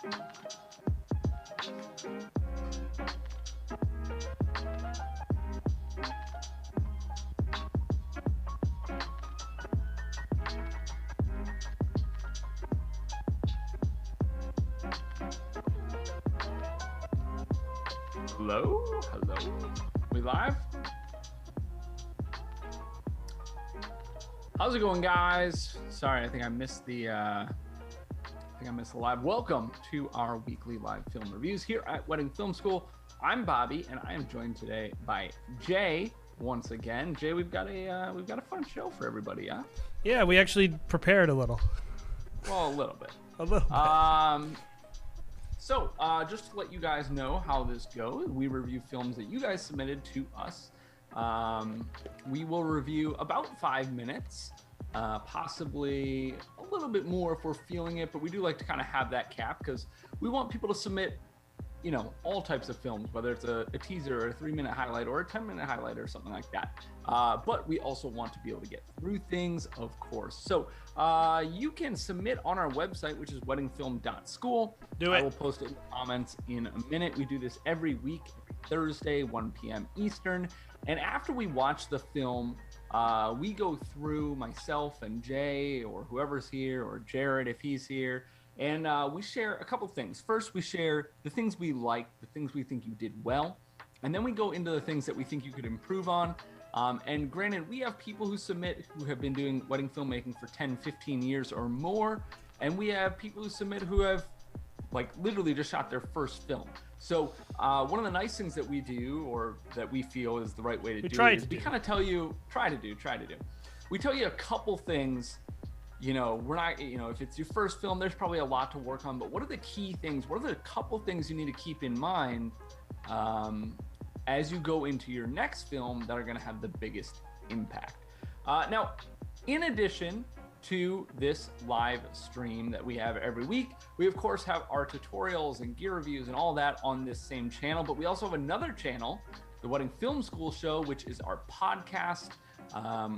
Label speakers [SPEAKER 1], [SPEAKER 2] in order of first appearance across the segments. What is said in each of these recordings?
[SPEAKER 1] Hello? Hello? We live? How's it going, guys? Sorry, I think I missed the live. Welcome to our weekly live film reviews here at Wedding Film School. I'm Bobby, and I am joined today by Jay once again. Jay, we've got a fun show for everybody, huh?
[SPEAKER 2] Yeah, we actually prepared a little.
[SPEAKER 1] Well, a little bit.
[SPEAKER 2] A little bit.
[SPEAKER 1] So, just to let you guys know how this goes, we review films that you guys submitted to us. We will review about 5 minutes, possibly a little bit more if we're feeling it, but we do like to kind of have that cap because we want people to submit, you know, all types of films, whether it's a teaser or a 3-minute highlight or a 10-minute highlight or something like that. But we also want to be able to get through things, of course. So you can submit on our website, which is weddingfilm.school.
[SPEAKER 2] Do it.
[SPEAKER 1] I will post it in the comments in a minute. We do this every week, every Thursday, 1 p.m. Eastern. And after we watch the film, we go through, myself and Jay or whoever's here, or Jared if he's here, and we share a couple things. First, we share the things we like, the things we think you did well, and then we go into the things that we think you could improve on. And granted, we have people who submit who have been doing wedding filmmaking for 10, 15 years or more, and we have people who submit who have like literally just shot their first film. So one of the nice things that we do, or that we feel is the right way to do it, is we kind of tell you, try to do. We tell you a couple things. You know, we're not, you know, if it's your first film, there's probably a lot to work on, but what are the key things? What are the couple things you need to keep in mind as you go into your next film that are going to have the biggest impact? Now, in addition to this live stream that we have every week, we of course have our tutorials and gear reviews and all that on this same channel, but we also have another channel, the Wedding Film School Show, which is our podcast.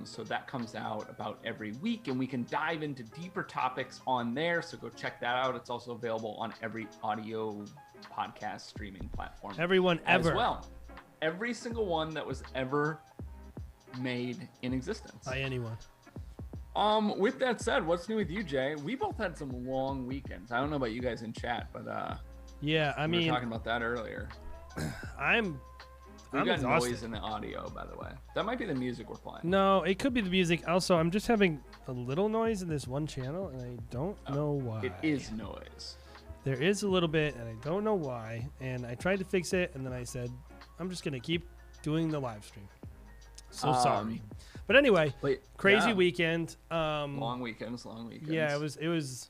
[SPEAKER 1] So that comes out about every week, and we can dive into deeper topics on there. So go check that out. It's also available on every audio podcast streaming platform.
[SPEAKER 2] Everyone ever.
[SPEAKER 1] As well. Every single one that was ever made in existence.
[SPEAKER 2] By anyone.
[SPEAKER 1] With that said, what's new with you, Jay? We both had some long weekends. I don't know about you guys in chat, but
[SPEAKER 2] yeah, I mean,
[SPEAKER 1] we were talking about that earlier.
[SPEAKER 2] I'm
[SPEAKER 1] got
[SPEAKER 2] exhausted.
[SPEAKER 1] noise in the audio, by the way. That might be the music we're playing.
[SPEAKER 2] No, it could be the music. Also, I'm just having a little noise in this one channel, and I don't know why.
[SPEAKER 1] It is noise.
[SPEAKER 2] There is a little bit, and I don't know why. And I tried to fix it, and then I said, I'm just gonna keep doing the live stream. So sorry. But anyway, crazy weekend.
[SPEAKER 1] Long weekends.
[SPEAKER 2] Yeah, it was.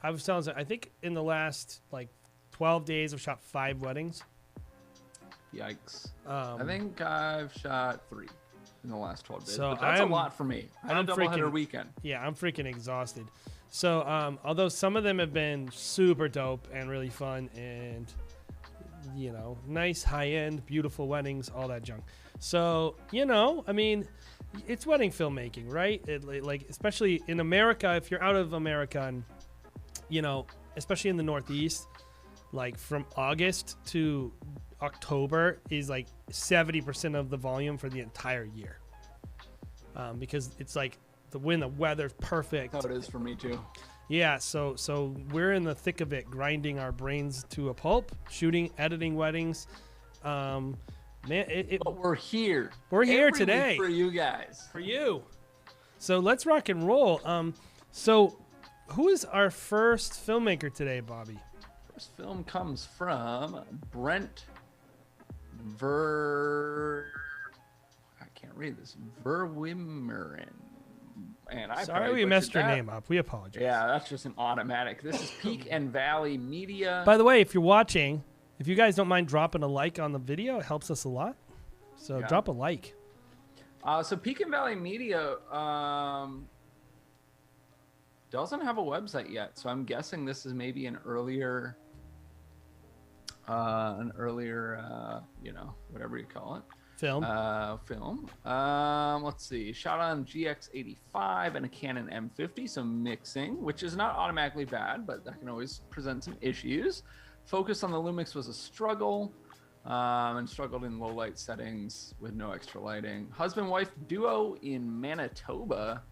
[SPEAKER 2] I was telling you, I think in the last like 12 days, I've shot 5 weddings.
[SPEAKER 1] Yikes. I think I've shot 3 in the last 12 days.
[SPEAKER 2] So
[SPEAKER 1] but that's a lot for me. I'm a doubleheader weekend.
[SPEAKER 2] Yeah, I'm freaking exhausted. So although some of them have been super dope and really fun and, you know, nice, high-end, beautiful weddings, all that junk. So, you know, I mean, it's wedding filmmaking, right? Like, especially in America, if you're out of America and, you know, especially in the Northeast, like from August to October is like 70% of the volume for the entire year. Because it's like when the weather's perfect.
[SPEAKER 1] That's how it is for me too.
[SPEAKER 2] Yeah, so we're in the thick of it, grinding our brains to a pulp, shooting, editing weddings.
[SPEAKER 1] But we're here.
[SPEAKER 2] We're here
[SPEAKER 1] every
[SPEAKER 2] today
[SPEAKER 1] week for you guys.
[SPEAKER 2] For you. So let's rock and roll. So who is our first filmmaker today, Bobby?
[SPEAKER 1] First film comes from Brent I can't read this. Verwimmeren. And
[SPEAKER 2] sorry we messed your name up. We apologize.
[SPEAKER 1] Yeah, that's just an automatic. This is Peak and Valley Media.
[SPEAKER 2] By the way, if you're watching, if you guys don't mind dropping a like on the video, it helps us a lot. So drop a like.
[SPEAKER 1] So Peak and Valley Media doesn't have a website yet. So I'm guessing this is maybe an earlier, you know, whatever you call it. film. Let's see. Shot on GX85 and a Canon M50, so mixing, which is not automatically bad, but that can always present some issues. Focus on the Lumix was a struggle, and struggled in low light settings with no extra lighting. Husband-wife duo in Manitoba.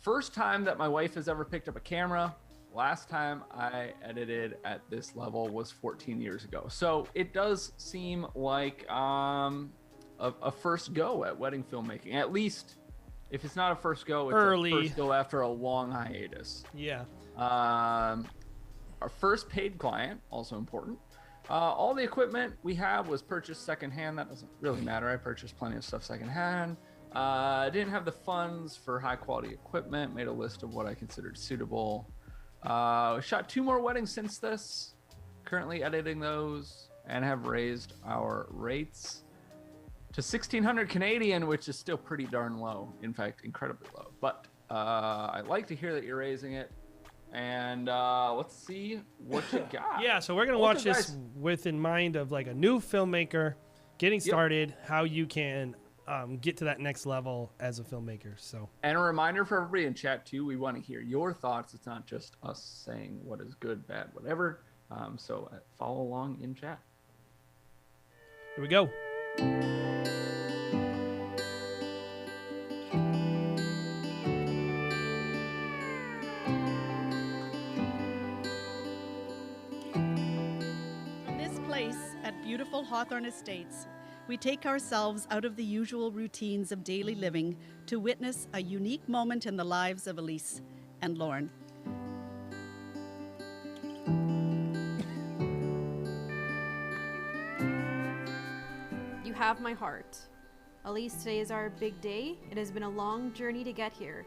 [SPEAKER 1] First time that my wife has ever picked up a camera. Last time I edited at this level was 14 years ago. So it does seem like a first go at wedding filmmaking. At least if it's not a first go, it's a first go after a long hiatus.
[SPEAKER 2] Yeah.
[SPEAKER 1] Our first paid client, also important. All the equipment we have was purchased secondhand. That doesn't really matter. I purchased plenty of stuff secondhand. Didn't have the funds for high quality equipment. Made a list of what I considered suitable. Shot 2 more weddings since this. Currently editing those and have raised our rates to 1,600 Canadian, which is still pretty darn low. In fact, incredibly low. But I'd like to hear that you're raising it. And let's see what you got.
[SPEAKER 2] Yeah, so we're going to watch this with in mind of like a new filmmaker getting started, how you can get to that next level as a filmmaker. So, and
[SPEAKER 1] a reminder for everybody in chat too, we want to hear your thoughts. It's not just us saying what is good, bad, whatever. So follow along in chat.
[SPEAKER 2] Here we go.
[SPEAKER 3] This place at beautiful Hawthorne Estates, we take ourselves out of the usual routines of daily living to witness a unique moment in the lives of Elise and Lauren.
[SPEAKER 4] You have my heart. Elise, today is our big day. It has been a long journey to get here.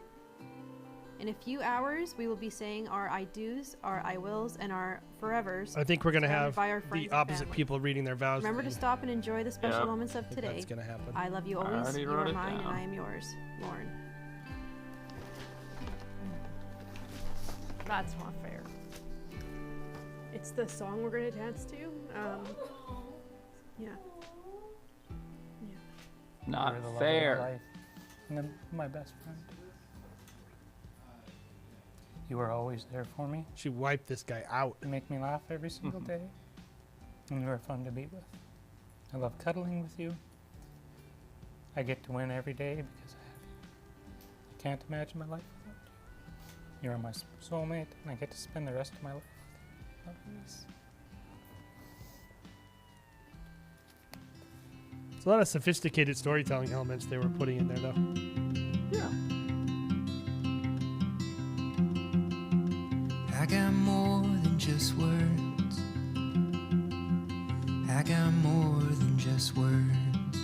[SPEAKER 4] In a few hours, we will be saying our I do's, our I wills, and our forevers.
[SPEAKER 2] I think we're going to have the opposite people reading their vows.
[SPEAKER 4] Remember to stop and enjoy the special moments of today.
[SPEAKER 2] That's going to happen.
[SPEAKER 4] I love you always. You are mine, and I am yours. Lauren.
[SPEAKER 5] That's not fair. It's the song we're going to dance to. Yeah.
[SPEAKER 1] Not fair.
[SPEAKER 6] And my best friend. You were always there for me.
[SPEAKER 2] She wiped this guy out.
[SPEAKER 6] You make me laugh every single day. And you are fun to be with. I love cuddling with you. I get to win every day because I have you. I can't imagine my life without you. You are my soulmate, and I get to spend the rest of my life with you. Love you, Elise.
[SPEAKER 2] It's a lot of sophisticated storytelling elements they were putting in there, though.
[SPEAKER 1] Yeah.
[SPEAKER 7] I got more than just words. I got more than just words.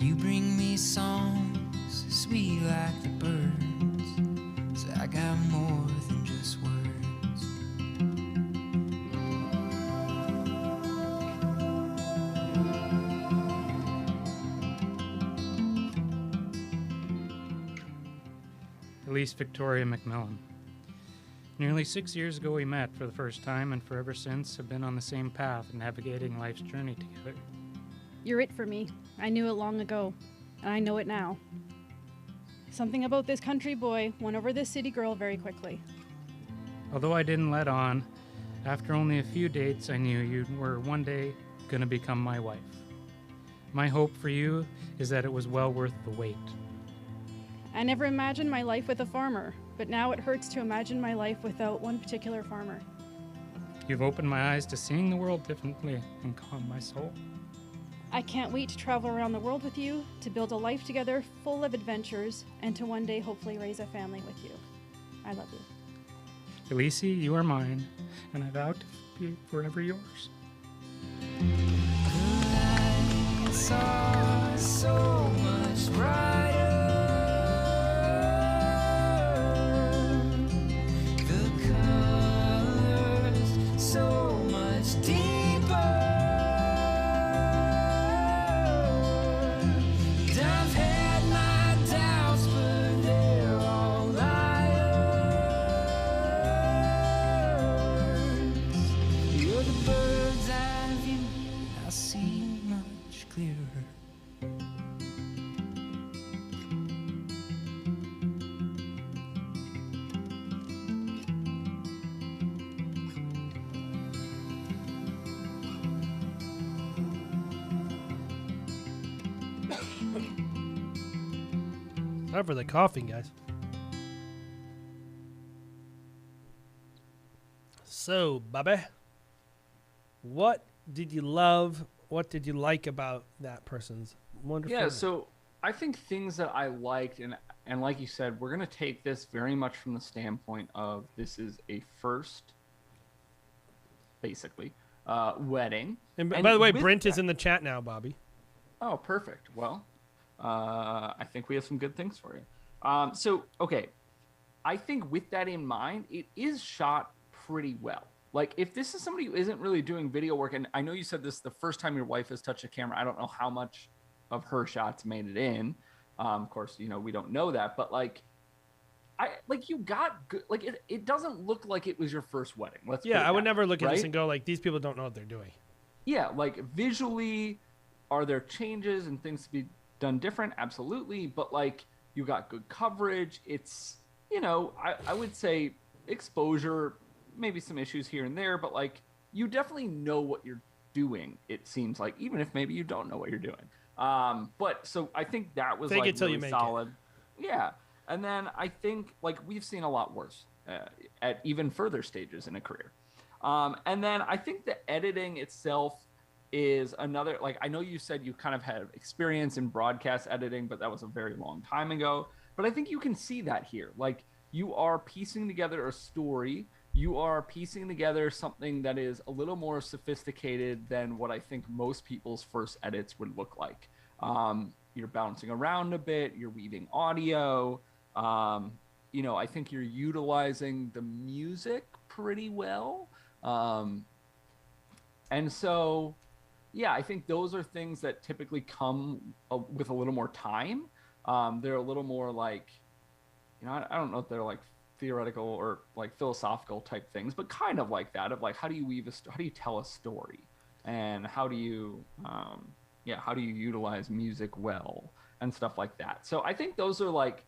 [SPEAKER 7] You bring me songs sweet like the birds. So I got more than just words.
[SPEAKER 6] Elise Victoria McMillan. Nearly 6 years ago we met for the first time, and forever since have been on the same path, navigating life's journey together.
[SPEAKER 8] You're it for me. I knew it long ago, and I know it now. Something about this country boy won over this city girl very quickly.
[SPEAKER 6] Although I didn't let on, after only a few dates I knew you were one day going to become my wife. My hope for you is that it was well worth the wait.
[SPEAKER 8] I never imagined my life with a farmer, but now it hurts to imagine my life without one particular farmer.
[SPEAKER 6] You've opened my eyes to seeing the world differently and calmed my soul.
[SPEAKER 8] I can't wait to travel around the world with you, to build a life together full of adventures, and to one day hopefully raise a family with you. I love you.
[SPEAKER 6] Elise, you are mine, and I vow to be forever yours.
[SPEAKER 7] The lights are so much brighter. So much deeper. And I've had my doubts, but they're all liars. You're the bird
[SPEAKER 2] Time for the coughing, guys. So, Bobby, what did you love? What did you like about that person's wonderful?
[SPEAKER 1] Yeah, so I think things that I liked, and like you said, we're gonna take this very much from the standpoint of this is a first, basically, wedding.
[SPEAKER 2] And by the way,
[SPEAKER 1] with
[SPEAKER 2] Brent is
[SPEAKER 1] that-
[SPEAKER 2] in the chat now, Bobby.
[SPEAKER 1] Oh, perfect. Well, I think we have some good things for you. So, okay, I think with that in mind, it is shot pretty well. Like, if this is somebody who isn't really doing video work, and I know you said this the first time your wife has touched a camera, I don't know how much of her shots made it in. Of course, you know, we don't know that, but like, you got good, like, it doesn't look like it was your first wedding. Let's put it
[SPEAKER 2] Yeah, I would
[SPEAKER 1] that
[SPEAKER 2] never
[SPEAKER 1] way,
[SPEAKER 2] look at this
[SPEAKER 1] right?
[SPEAKER 2] and go like, these people don't know what they're doing.
[SPEAKER 1] Yeah, like visually, are there changes and things to be done different? Absolutely. But like, you got good coverage. It's, you know, I would say exposure, maybe some issues here and there, but like, you definitely know what you're doing, it seems like, even if maybe you don't know what you're doing. But so I think that was
[SPEAKER 2] Fake
[SPEAKER 1] like
[SPEAKER 2] it till you
[SPEAKER 1] really
[SPEAKER 2] make it.
[SPEAKER 1] solid. Yeah. And then I think like we've seen a lot worse at even further stages in a career. And then I think the editing itself is another, like, I know you said you kind of had experience in broadcast editing, but that was a very long time ago. But I think you can see that here. Like, you are piecing together a story. You are piecing together something that is a little more sophisticated than what I think most people's first edits would look like. You're bouncing around a bit. You're weaving audio. You know, I think you're utilizing the music pretty well. And so, yeah, I think those are things that typically come with a little more time. They're a little more like, you know, I don't know if they're like theoretical or like philosophical type things, but kind of like that, of like, how do you weave how do you tell a story, and how do you how do you utilize music well and stuff like that. So I think those are like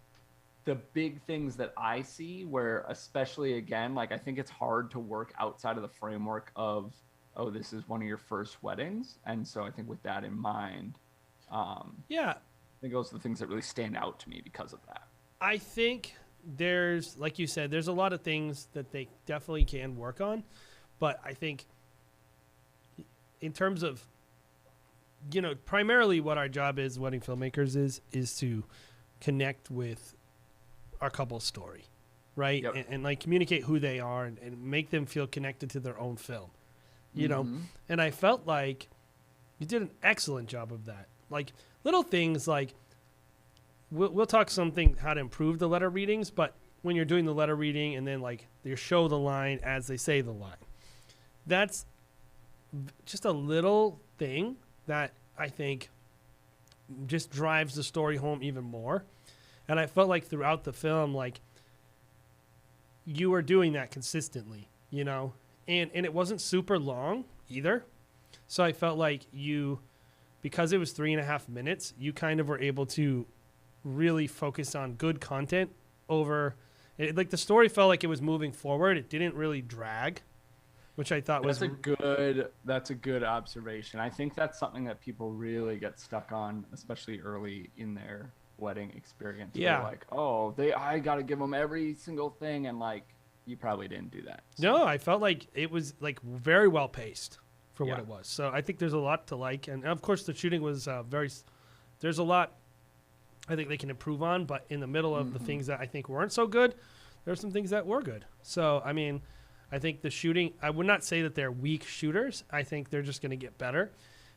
[SPEAKER 1] the big things that I see, where especially again, like, I think it's hard to work outside of the framework of, oh, this is one of your first weddings. And so I think with that in mind,
[SPEAKER 2] Yeah,
[SPEAKER 1] I think those are the things that really stand out to me because of that.
[SPEAKER 2] I think there's, like you said, there's a lot of things that they definitely can work on. But I think in terms of, you know, primarily what our job is, wedding filmmakers, is to connect with our couple's story, right?
[SPEAKER 1] Yep.
[SPEAKER 2] And like communicate who they are and make them feel connected to their own film, you know? And I felt like you did an excellent job of that. Like little things like, we'll talk something how to improve the letter readings, but when you're doing the letter reading and then like you show the line as they say the line, that's just a little thing that I think just drives the story home even more. And I felt like throughout the film, like you were doing that consistently, you know, and it wasn't super long either. So I felt like you, because it was 3.5 minutes, you kind of were able to really focus on good content over it. Like the story felt like it was moving forward. It didn't really drag, which I thought was
[SPEAKER 1] That's a good observation. I think that's something that people really get stuck on, especially early in their wedding experience.
[SPEAKER 2] Yeah.
[SPEAKER 1] They're like, oh, I got to give them every single thing, and like, you probably didn't do that. So.
[SPEAKER 2] No, I felt like it was like very well paced for what
[SPEAKER 1] Yeah.
[SPEAKER 2] it was. So I think there's a lot to like, and of course the shooting was there's a lot I think they can improve on, but in the middle of the things that I think weren't so good, there's some things that were good. So I mean, I think the shooting, I would not say that they're weak shooters. I think they're just going to get better.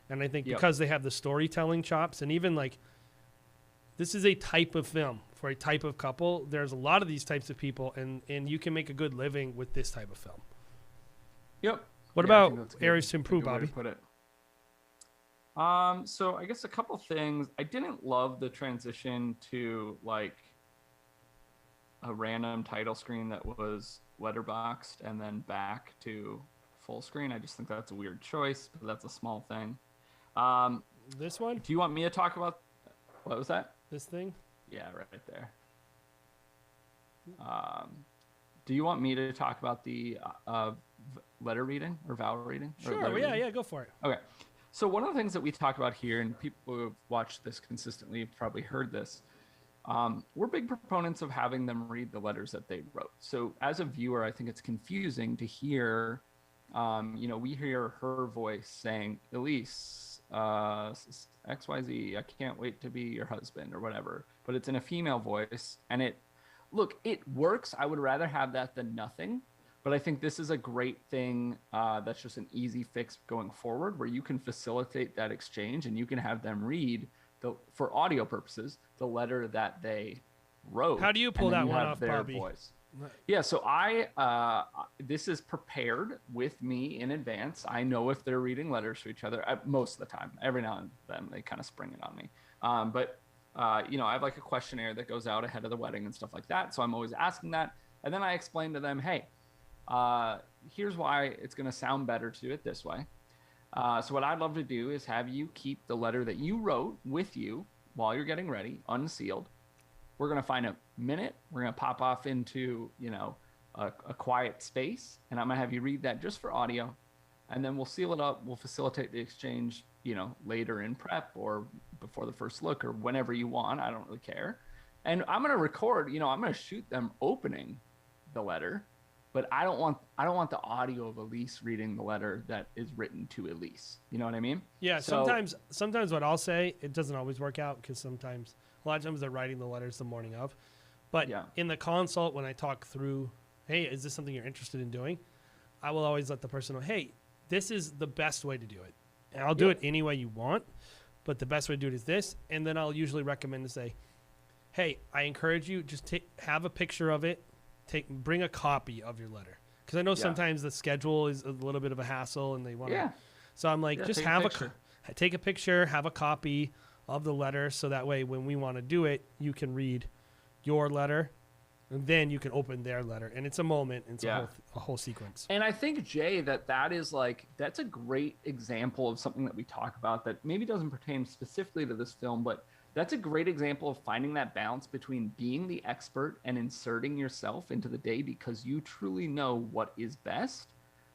[SPEAKER 2] And I think because they have the storytelling chops, and even like, this is a type of film for a type of couple. There's a lot of these types of people, and you can make a good living with this type of film.
[SPEAKER 1] Yep.
[SPEAKER 2] What
[SPEAKER 1] Yeah, I think
[SPEAKER 2] about
[SPEAKER 1] that's good.
[SPEAKER 2] areas to
[SPEAKER 1] That's a
[SPEAKER 2] improve,
[SPEAKER 1] good way to
[SPEAKER 2] Bobby?
[SPEAKER 1] put it. So I guess a couple things. I didn't love the transition to like a random title screen that was letterboxed and then back to full screen. I just think that's a weird choice, but that's a small thing.
[SPEAKER 2] This one?
[SPEAKER 1] Do you want me to talk about what was that?
[SPEAKER 2] This thing?
[SPEAKER 1] Yeah, right there. Do you want me to talk about the letter reading or vowel reading? Or
[SPEAKER 2] Sure.
[SPEAKER 1] letter
[SPEAKER 2] Yeah,
[SPEAKER 1] reading?
[SPEAKER 2] yeah, go for it.
[SPEAKER 1] Okay. So one of the things that we talk about here, and people who have watched this consistently have probably heard this, we're big proponents of having them read the letters that they wrote. So as a viewer, I think it's confusing to hear, we hear her voice saying, Elise, XYZ, I can't wait to be your husband or whatever, but it's in a female voice. And it works. I would rather have that than nothing. But I think this is a great thing that's just an easy fix going forward, where you can facilitate that exchange and you can have them read, for audio purposes, the letter that they wrote.
[SPEAKER 2] How do you pull that one off, Barbie?
[SPEAKER 1] Voice. Yeah, so this is prepared with me in advance. I know if they're reading letters to each other most of the time. Every now and then they kind of spring it on me. But I have like a questionnaire that goes out ahead of the wedding and stuff like that. So I'm always asking that. And then I explain to them, hey, here's why it's going to sound better to do it this way. So what I'd love to do is have you keep the letter that you wrote with you while you're getting ready, unsealed. We're going to find a minute. We're going to pop off into, a quiet space, and I'm going to have you read that just for audio, and then we'll seal it up. We'll facilitate the exchange, later in prep or before the first look or whenever you want. I don't really care. And I'm going to record, I'm going to shoot them opening the letter, but I don't want the audio of Elise reading the letter that is written to Elise. You know what I mean?
[SPEAKER 2] Yeah. Sometimes what I'll say, it doesn't always work out, because a lot of times they're writing the letters the morning of. But in the consult, when I talk through, hey, is this something you're interested in doing? I will always let the person know, hey, this is the best way to do it. And I'll do it any way you want, but the best way to do it is this. And then I'll usually recommend to say, hey, I encourage you, just have a picture of it. Bring a copy of your letter, because I know sometimes the schedule is a little bit of a hassle and they want to. So I'm like, just take a picture, have a copy of the letter, so that way when we want to do it, you can read your letter, and then you can open their letter, and it's a moment. It's a whole sequence.
[SPEAKER 1] And I think, Jay, that's a great example of something that we talk about that maybe doesn't pertain specifically to this film, but that's a great example of finding that balance between being the expert and inserting yourself into the day because you truly know what is best,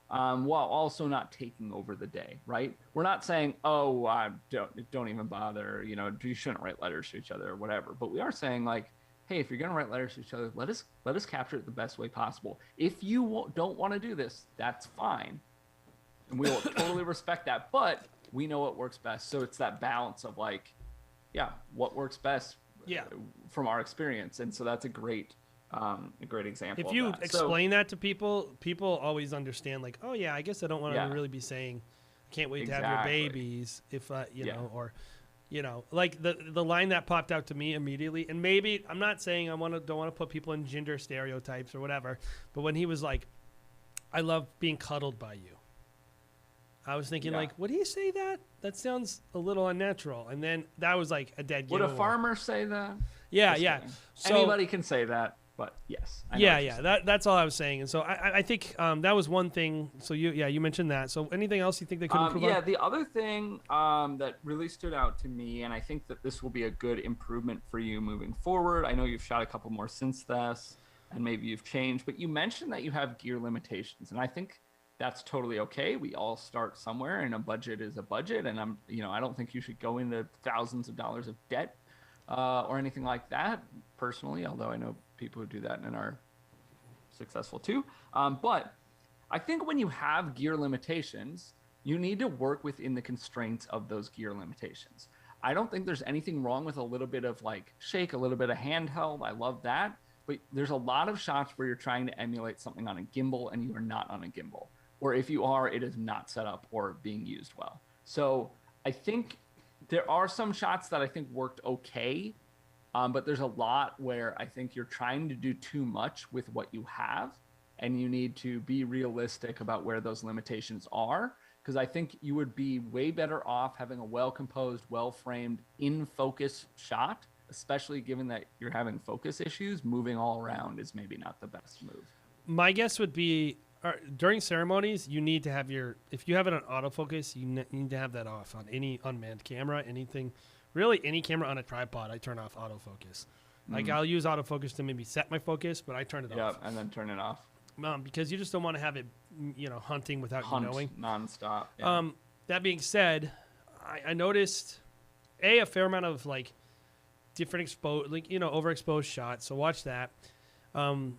[SPEAKER 1] while also not taking over the day, right? We're not saying, don't even bother, you shouldn't write letters to each other or whatever. But we are saying, like, hey, if you're going to write letters to each other, let us capture it the best way possible. If you don't want to do this, that's fine. And we will totally respect that. But we know what works best. So it's that balance of, like, what works best from our experience. And so that's a great example.
[SPEAKER 2] If you explain that to people always understand, like, oh yeah, I guess I don't want to really be saying, can't wait to have your babies, if or like the line that popped out to me immediately, and maybe I'm not saying don't want to put people in gender stereotypes or whatever, but when he was like, I love being cuddled by you, I was thinking, like, would he say that? That sounds a little unnatural. And then that was like a dead giveaway.
[SPEAKER 1] Would a farmer say that?
[SPEAKER 2] Yeah.
[SPEAKER 1] So, anybody can say that, but yes.
[SPEAKER 2] That's all I was saying. And so I think that was one thing. So you mentioned that. So anything else you think they could improve on?
[SPEAKER 1] Yeah, the other thing that really stood out to me, and I think that this will be a good improvement for you moving forward. I know you've shot a couple more since this, and maybe you've changed, but you mentioned that you have gear limitations, and I think that's totally okay. We all start somewhere, and a budget is a budget. And I don't think you should go into thousands of dollars of debt or anything like that personally, although I know people who do that and are successful too. But I think when you have gear limitations, you need to work within the constraints of those gear limitations. I don't think there's anything wrong with a little bit of like shake, a little bit of handheld. I love that. But there's a lot of shots where you're trying to emulate something on a gimbal and you are not on a gimbal. Or if you are, it is not set up or being used well. So I think there are some shots that I think worked okay, but there's a lot where I think you're trying to do too much with what you have, and you need to be realistic about where those limitations are, because I think you would be way better off having a well-composed, well-framed, in-focus shot, especially given that you're having focus issues. Moving all around is maybe not the best move.
[SPEAKER 2] My guess would be, during ceremonies, you need to have if you have it on autofocus, you need to have that off on any unmanned camera, anything, really any camera on a tripod. I turn off autofocus. Like I'll use autofocus to maybe set my focus, but I turn it off.
[SPEAKER 1] Yeah, and then turn it off.
[SPEAKER 2] Because you just don't want to have it, hunting without you knowing.
[SPEAKER 1] Nonstop. Yeah.
[SPEAKER 2] That being said, I noticed a fair amount of like different overexposed shots. So watch that. Some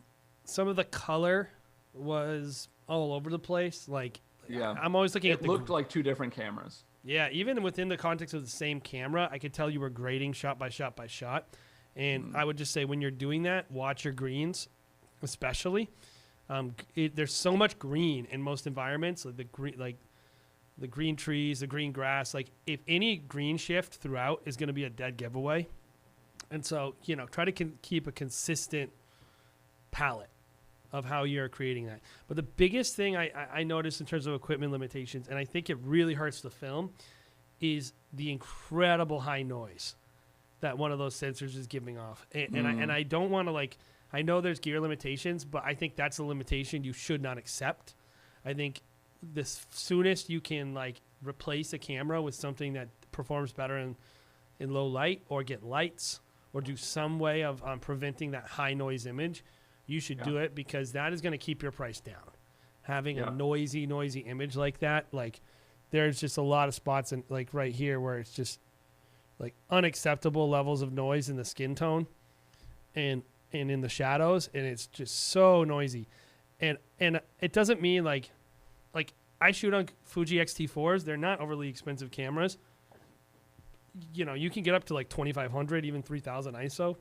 [SPEAKER 2] of the color was all over the place. Like,
[SPEAKER 1] Yeah.
[SPEAKER 2] I'm always looking at
[SPEAKER 1] It looked like two different cameras.
[SPEAKER 2] Yeah, even within the context of the same camera, I could tell you were grading shot by shot by shot. And I would just say when you're doing that, watch your greens, especially. There's so much green in most environments, like the green trees, the green grass. Like if any green shift throughout is going to be a dead giveaway. And so, try to keep a consistent palette of how you're creating that. But the biggest thing I noticed in terms of equipment limitations, and I think it really hurts the film, is the incredible high noise that one of those sensors is giving off. And I don't want to I know there's gear limitations, but I think that's a limitation you should not accept. I think the soonest you can replace a camera with something that performs better in low light, or get lights, or do some way of preventing that high noise image, you should do it, because that is going to keep your price down. Having a noisy image like that, there's just a lot of spots right here where it's just unacceptable levels of noise in the skin tone and in the shadows, and it's just so noisy. And it doesn't mean I shoot on Fuji X-T4s. They're not overly expensive cameras. You can get up to 2500, even 3000 ISO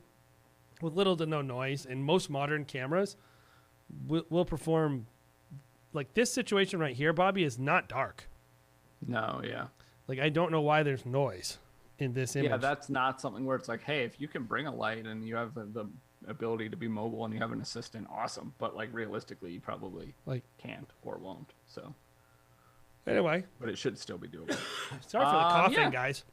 [SPEAKER 2] with little to no noise, and most modern cameras will perform. This situation right here, Bobby, is not dark.
[SPEAKER 1] No, yeah.
[SPEAKER 2] I don't know why there's noise in this image.
[SPEAKER 1] Yeah, that's not something where it's hey, if you can bring a light and you have the ability to be mobile and you have an assistant, awesome. But realistically, you probably can't or won't. So
[SPEAKER 2] anyway,
[SPEAKER 1] but it should still be doable.
[SPEAKER 2] Sorry for the coughing, guys.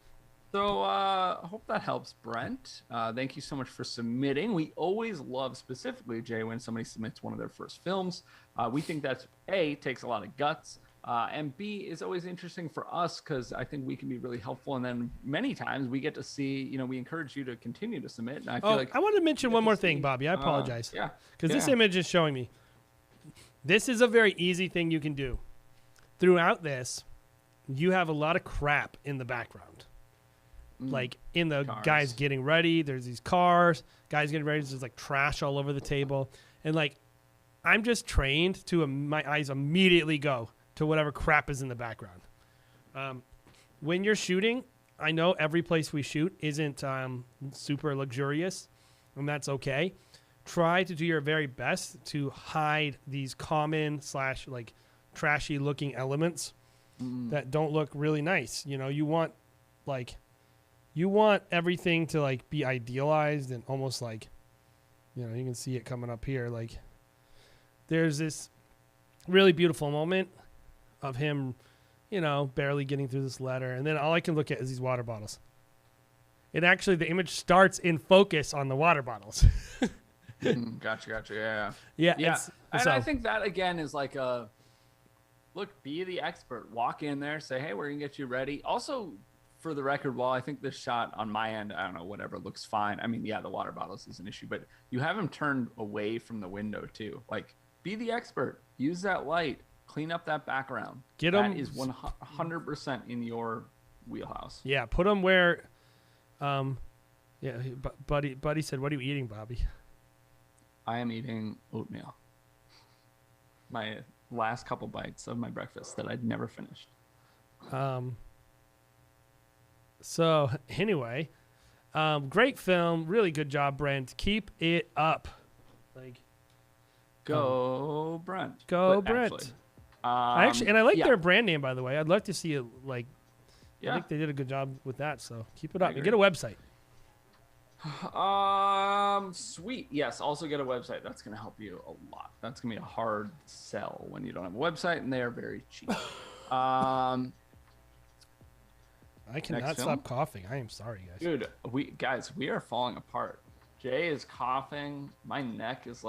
[SPEAKER 1] So I hope that helps, Brent. Thank you so much for submitting. We always love, specifically, Jay, when somebody submits one of their first films. We think that's, A, takes a lot of guts, and B, is always interesting for us because I think we can be really helpful. And then many times we get to see, we encourage you to continue to submit. And I feel
[SPEAKER 2] I want to mention one more thing, Bobby. I apologize.
[SPEAKER 1] Yeah.
[SPEAKER 2] Because this image is showing me. This is a very easy thing you can do. Throughout this, you have a lot of crap in the background. In the
[SPEAKER 1] cars.
[SPEAKER 2] Guys getting ready, there's these cars, guys getting ready, there's trash all over the table. And I'm just trained to, my eyes immediately go to whatever crap is in the background. When you're shooting, I know every place we shoot isn't super luxurious, and that's okay. Try to do your very best to hide these common / trashy looking elements that don't look really nice. You want everything to be idealized and almost you can see it coming up here. There's this really beautiful moment of him, barely getting through this letter. And then all I can look at is these water bottles. The image starts in focus on the water bottles.
[SPEAKER 1] Gotcha.
[SPEAKER 2] Yeah.
[SPEAKER 1] And I think that, again, is look, be the expert. Walk in there, say, hey, we're going to get you ready. Also, for the record, while I think this shot on my end, I don't know, whatever, looks fine. I mean, the water bottles is an issue, but you have him turned away from the window too. Be the expert. Use that light. Clean up that background. That is 100% in your wheelhouse.
[SPEAKER 2] Yeah, put them where. Buddy said, "What are you eating, Bobby?"
[SPEAKER 1] I am eating oatmeal. My last couple bites of my breakfast that I'd never finished.
[SPEAKER 2] So anyway, great film, really good job, Brent. Keep it up.
[SPEAKER 1] Go Brent.
[SPEAKER 2] Go Brent. I like their brand name, by the way. I'd love to see it. I think they did a good job with that. So keep it up and get a website.
[SPEAKER 1] Sweet. Yes. Also get a website. That's going to help you a lot. That's going to be a hard sell when you don't have a website, and they are very cheap.
[SPEAKER 2] I cannot stop coughing. I am sorry, guys.
[SPEAKER 1] Dude, we are falling apart. Jay is coughing. My neck is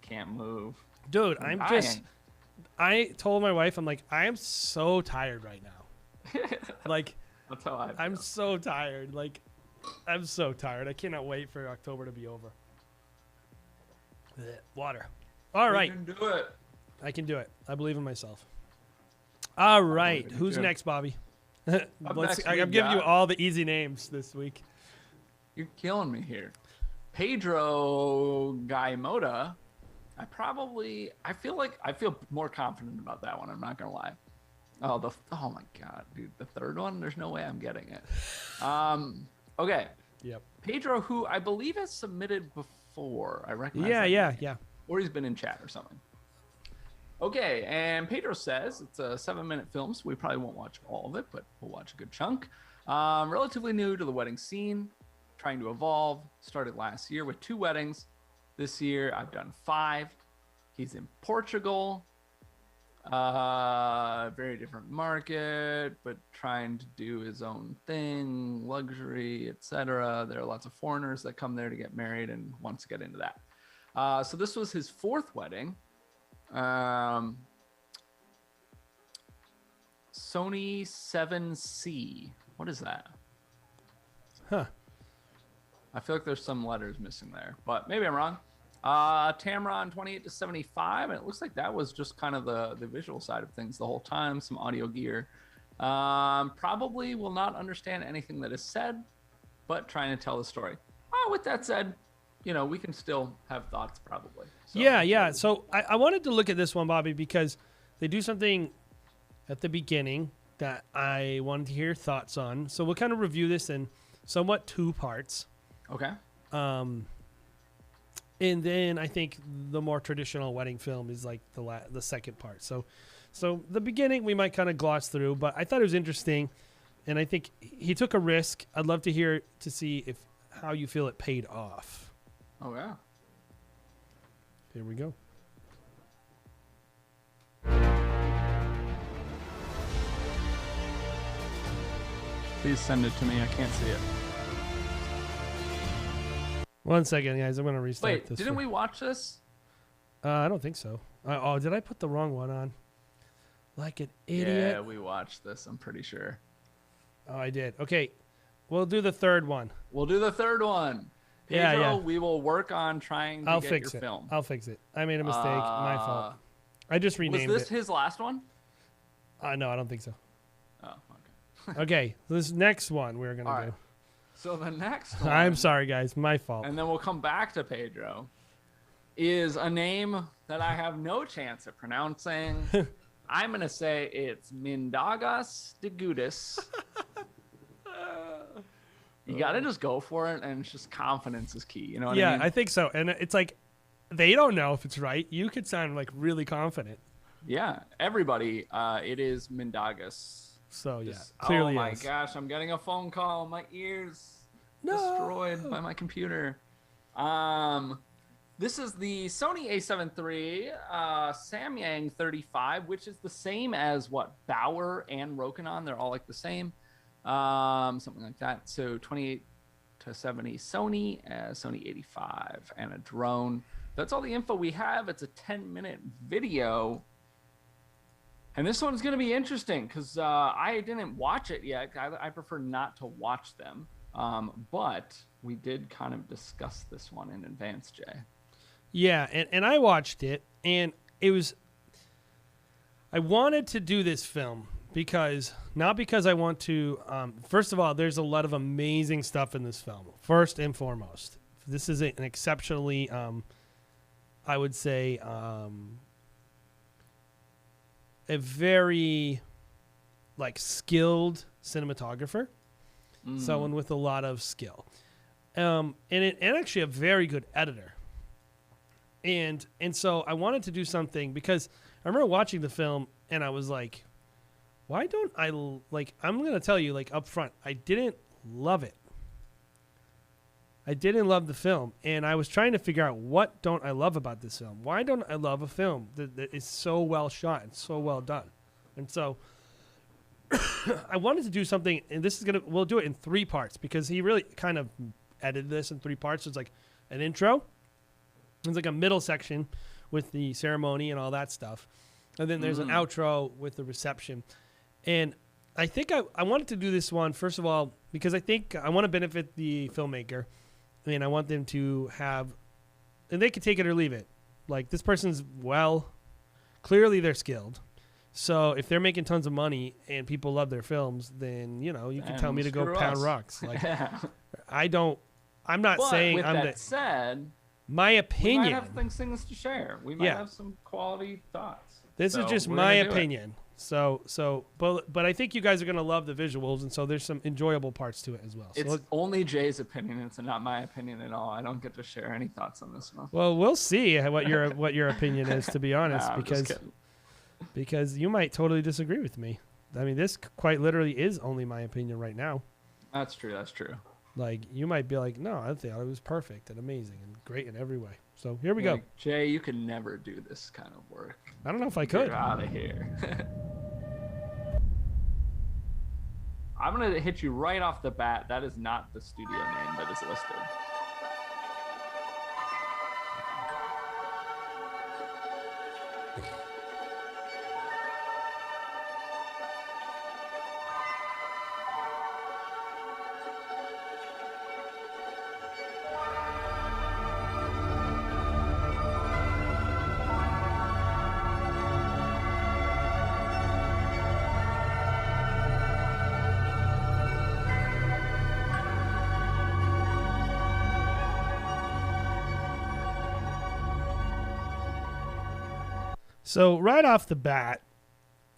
[SPEAKER 1] can't move.
[SPEAKER 2] Dude, I told my wife, I am so tired right now.
[SPEAKER 1] That's how
[SPEAKER 2] I'm so tired. I'm so tired. I cannot wait for October to be over. Water. All right.
[SPEAKER 1] You can do it.
[SPEAKER 2] I can do it. I believe in myself. All right. Who's next, Bobby? I'm giving you all the easy names this week.
[SPEAKER 1] You're killing me here. Pedro Gaimota. I feel more confident about that one. I'm not gonna lie. Oh my god, dude, the third one. There's no way I'm getting it. Okay.
[SPEAKER 2] Yep.
[SPEAKER 1] Pedro, who I believe has submitted before. I recognize.
[SPEAKER 2] Yeah.
[SPEAKER 1] Or he's been in chat or something. Okay, and Pedro says it's a 7-minute film, so we probably won't watch all of it, but we'll watch a good chunk. Relatively new to the wedding scene, trying to evolve. Started last year with 2 weddings. This year, I've done 5. He's in Portugal. Very different market, but trying to do his own thing, luxury, etc. There are lots of foreigners that come there to get married and wants to get into that. So this was his 4th wedding. Sony 7C. What is that?
[SPEAKER 2] Huh.
[SPEAKER 1] I feel like there's some letters missing there, but maybe I'm wrong. Tamron 28 to 75, and it looks like that was just kind of the visual side of things the whole time. Some audio gear. Probably will not understand anything that is said, but trying to tell the story. With that said, we can still have thoughts probably. So,
[SPEAKER 2] Yeah. So I wanted to look at this one, Bobby, because they do something at the beginning that I wanted to hear your thoughts on. So we'll kind of review this in somewhat 2 parts.
[SPEAKER 1] Okay.
[SPEAKER 2] And then I think the more traditional wedding film is like the second part. So the beginning we might kind of gloss through, but I thought it was interesting, and I think he took a risk. I'd love to see how you feel it paid off.
[SPEAKER 1] Oh yeah.
[SPEAKER 2] Here we go.
[SPEAKER 1] Please send it to me. I can't see it.
[SPEAKER 2] 1 second, guys. I'm going to restart
[SPEAKER 1] Wait,
[SPEAKER 2] this.
[SPEAKER 1] didn't we watch this?
[SPEAKER 2] I don't think so. Did I put the wrong one on? Like an idiot.
[SPEAKER 1] Yeah, we watched this. I'm pretty sure.
[SPEAKER 2] Oh, I did. Okay. We'll do the third one.
[SPEAKER 1] We'll do the third one. Pedro,
[SPEAKER 2] Yeah.
[SPEAKER 1] we will work on trying to get your film.
[SPEAKER 2] I'll fix it. I made a mistake. My fault. I just renamed
[SPEAKER 1] Was this
[SPEAKER 2] it.
[SPEAKER 1] his last one?
[SPEAKER 2] No, I don't think so.
[SPEAKER 1] Oh, okay.
[SPEAKER 2] Okay. This next one we're going
[SPEAKER 1] All
[SPEAKER 2] to do.
[SPEAKER 1] right. So the next one,
[SPEAKER 2] I'm sorry, guys. My fault.
[SPEAKER 1] and then we'll come back to Pedro, is a name that I have no chance of pronouncing. I'm going to say it's Mindaugas de Gudis. You got to just go for it, and it's just confidence is key. You know what I mean?
[SPEAKER 2] I think so. And it's like, they don't know if it's right. You could sound like really confident.
[SPEAKER 1] Yeah, everybody. It is Mindaugas.
[SPEAKER 2] So, yeah,
[SPEAKER 1] Just-
[SPEAKER 2] clearly
[SPEAKER 1] oh my
[SPEAKER 2] is.
[SPEAKER 1] gosh, I'm getting a phone call. My ears
[SPEAKER 2] No.
[SPEAKER 1] destroyed by my computer. This is the Sony A7 III Samyang 35, which is the same as what Bauer and Rokinon. They're all like the same, something like that. So 28 to 70 Sony, Sony 85, and a drone. That's all the info we have. It's a 10-minute video. And this one's going to be interesting because I didn't watch it yet. I prefer not to watch them. But we did kind of discuss this one in advance, Jay.
[SPEAKER 2] Yeah, and I watched it, and it was... I wanted to do this film because... Not because I want to... first of all, there's a lot of amazing stuff in this film. First and foremost. This is an exceptionally... I would say... a very skilled cinematographer, someone with a lot of skill, and actually a very good editor. And so I wanted to do something because I remember watching the film and I was like, why don't I I'm going to tell you up front, I didn't love it. I didn't love the film, and I was trying to figure out what don't I love about this film. Why don't I love a film that is so well shot and so well done? And so I wanted to do something, and we'll do it in 3 parts because he really kind of edited this in 3 parts. So it's like an intro, there's like a middle section with the ceremony and all that stuff, and then there's an outro with the reception. And I think I wanted to do this one first of all because I think I want to benefit the filmmaker. And I want them to have, and they can take it or leave it. This person's clearly they're skilled. So if they're making tons of money and people love their films, then you can tell me to go pound rocks. I don't I'm not
[SPEAKER 1] But
[SPEAKER 2] saying
[SPEAKER 1] with
[SPEAKER 2] I'm
[SPEAKER 1] that said,
[SPEAKER 2] my
[SPEAKER 1] we
[SPEAKER 2] opinion.
[SPEAKER 1] might have things to share. We might
[SPEAKER 2] Yeah.
[SPEAKER 1] have some quality thoughts.
[SPEAKER 2] This
[SPEAKER 1] So
[SPEAKER 2] is just
[SPEAKER 1] we're
[SPEAKER 2] my
[SPEAKER 1] gonna do it.
[SPEAKER 2] opinion. But I think you guys are gonna love the visuals, and so there's some enjoyable parts to it as well. So
[SPEAKER 1] It's only Jay's opinion. It's not my opinion at all. I don't get to share any thoughts on this one.
[SPEAKER 2] well, we'll see what your opinion is, to be honest,
[SPEAKER 1] Nah, I'm just
[SPEAKER 2] because
[SPEAKER 1] kidding.
[SPEAKER 2] you might totally disagree with me. I mean, this quite literally is only my opinion right now.
[SPEAKER 1] That's true. That's true.
[SPEAKER 2] Like, you might be like, no, I thought it was perfect and amazing and great in every way. So here we go.
[SPEAKER 1] Like, Jay, you can never do this kind of work.
[SPEAKER 2] I don't know if I could.
[SPEAKER 1] Get out of here. I'm gonna hit you right off the bat. That is not the studio name that is listed.
[SPEAKER 2] So right off the bat,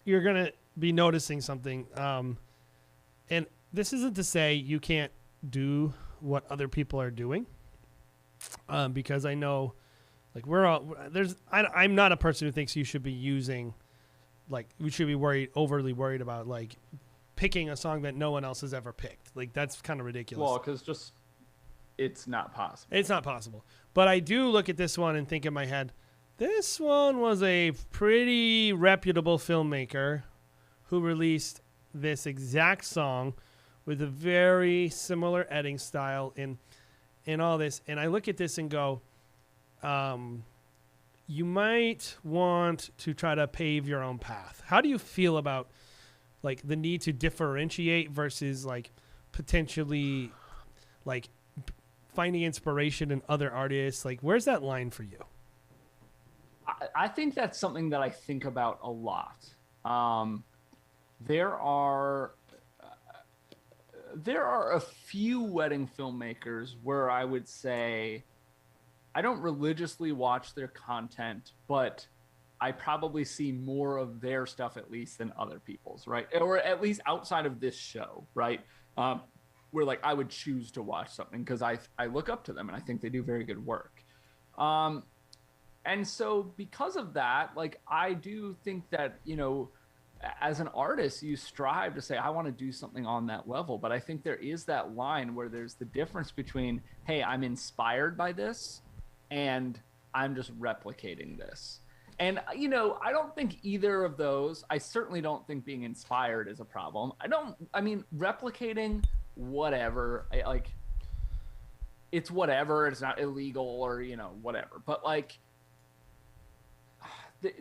[SPEAKER 2] you're gonna be noticing something, and this isn't to say you can't do what other people are doing, because I know, like, I'm not a person who thinks you should be using, like, we should be overly worried about like picking a song that no one else has ever picked. Like, that's kind of ridiculous.
[SPEAKER 1] Well, because it's not possible.
[SPEAKER 2] It's not possible. But I do look at this one and think in my head, this one was a pretty reputable filmmaker who released this exact song with a very similar editing style in all this. And I look at this and go, you might want to try to pave your own path. How do you feel about, like, the need to differentiate versus, like, potentially, like, finding inspiration in other artists? Like, where's that line for you?
[SPEAKER 1] I think that's something that I think about a lot. There are a few wedding filmmakers where I would say I don't religiously watch their content, but I probably see more of their stuff at least than other people's, right? Or at least outside of this show, right? Where, like, I would choose to watch something because I look up to them and I think they do very good work. And so because of that, like, I do think that, you know, as an artist, you strive to say, I want to do something on that level. But I think there is that line where there's the difference between, hey, I'm inspired by this and I'm just replicating this. And, you know, I don't think either of those, I certainly don't think being inspired is a problem. I mean, replicating, whatever, it's whatever. It's not illegal or, you know, whatever. But, like,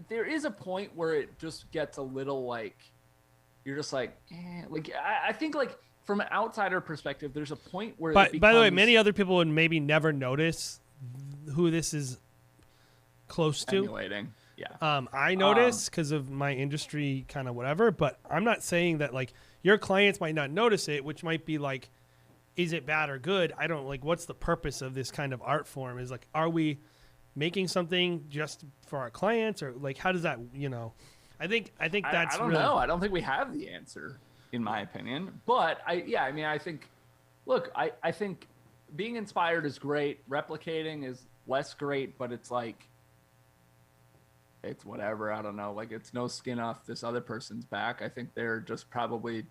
[SPEAKER 1] there is a point where it just gets a little, like, you're just like, like, I think, like, from an outsider perspective, there's a point where
[SPEAKER 2] By the way, many other people would maybe never notice who this is close to.
[SPEAKER 1] Emulating. Yeah.
[SPEAKER 2] I notice because of my industry kind of whatever, but I'm not saying that, like, your clients might not notice it, which might be like, is it bad or good? I don't, like, what's the purpose of this kind of art form? Is, like, are we making something just for our clients, or, like, how does that, you know? I think that's
[SPEAKER 1] I don't
[SPEAKER 2] really,
[SPEAKER 1] know. I don't think we have the answer, in my opinion. But I think, look, I think being inspired is great. Replicating is less great, but it's like, it's whatever. I don't know. Like, it's no skin off this other person's back. I think they're just probably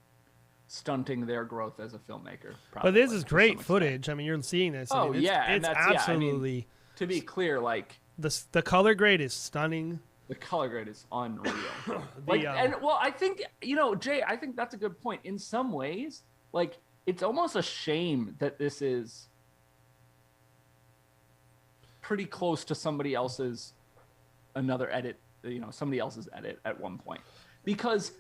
[SPEAKER 1] stunting their growth as a filmmaker.
[SPEAKER 2] But this is
[SPEAKER 1] to
[SPEAKER 2] great
[SPEAKER 1] some extent.
[SPEAKER 2] footage. I mean, you're seeing this. I
[SPEAKER 1] Oh,
[SPEAKER 2] mean,
[SPEAKER 1] yeah, and
[SPEAKER 2] it's
[SPEAKER 1] that's- yeah, I mean,
[SPEAKER 2] absolutely.
[SPEAKER 1] To be clear, like,
[SPEAKER 2] The color grade is stunning.
[SPEAKER 1] the color grade is unreal.
[SPEAKER 2] The,
[SPEAKER 1] Like, and well, I think, you know, Jay, I think that's a good point. In some ways, like, it's almost a shame that this is pretty close to somebody else's edit at one point, because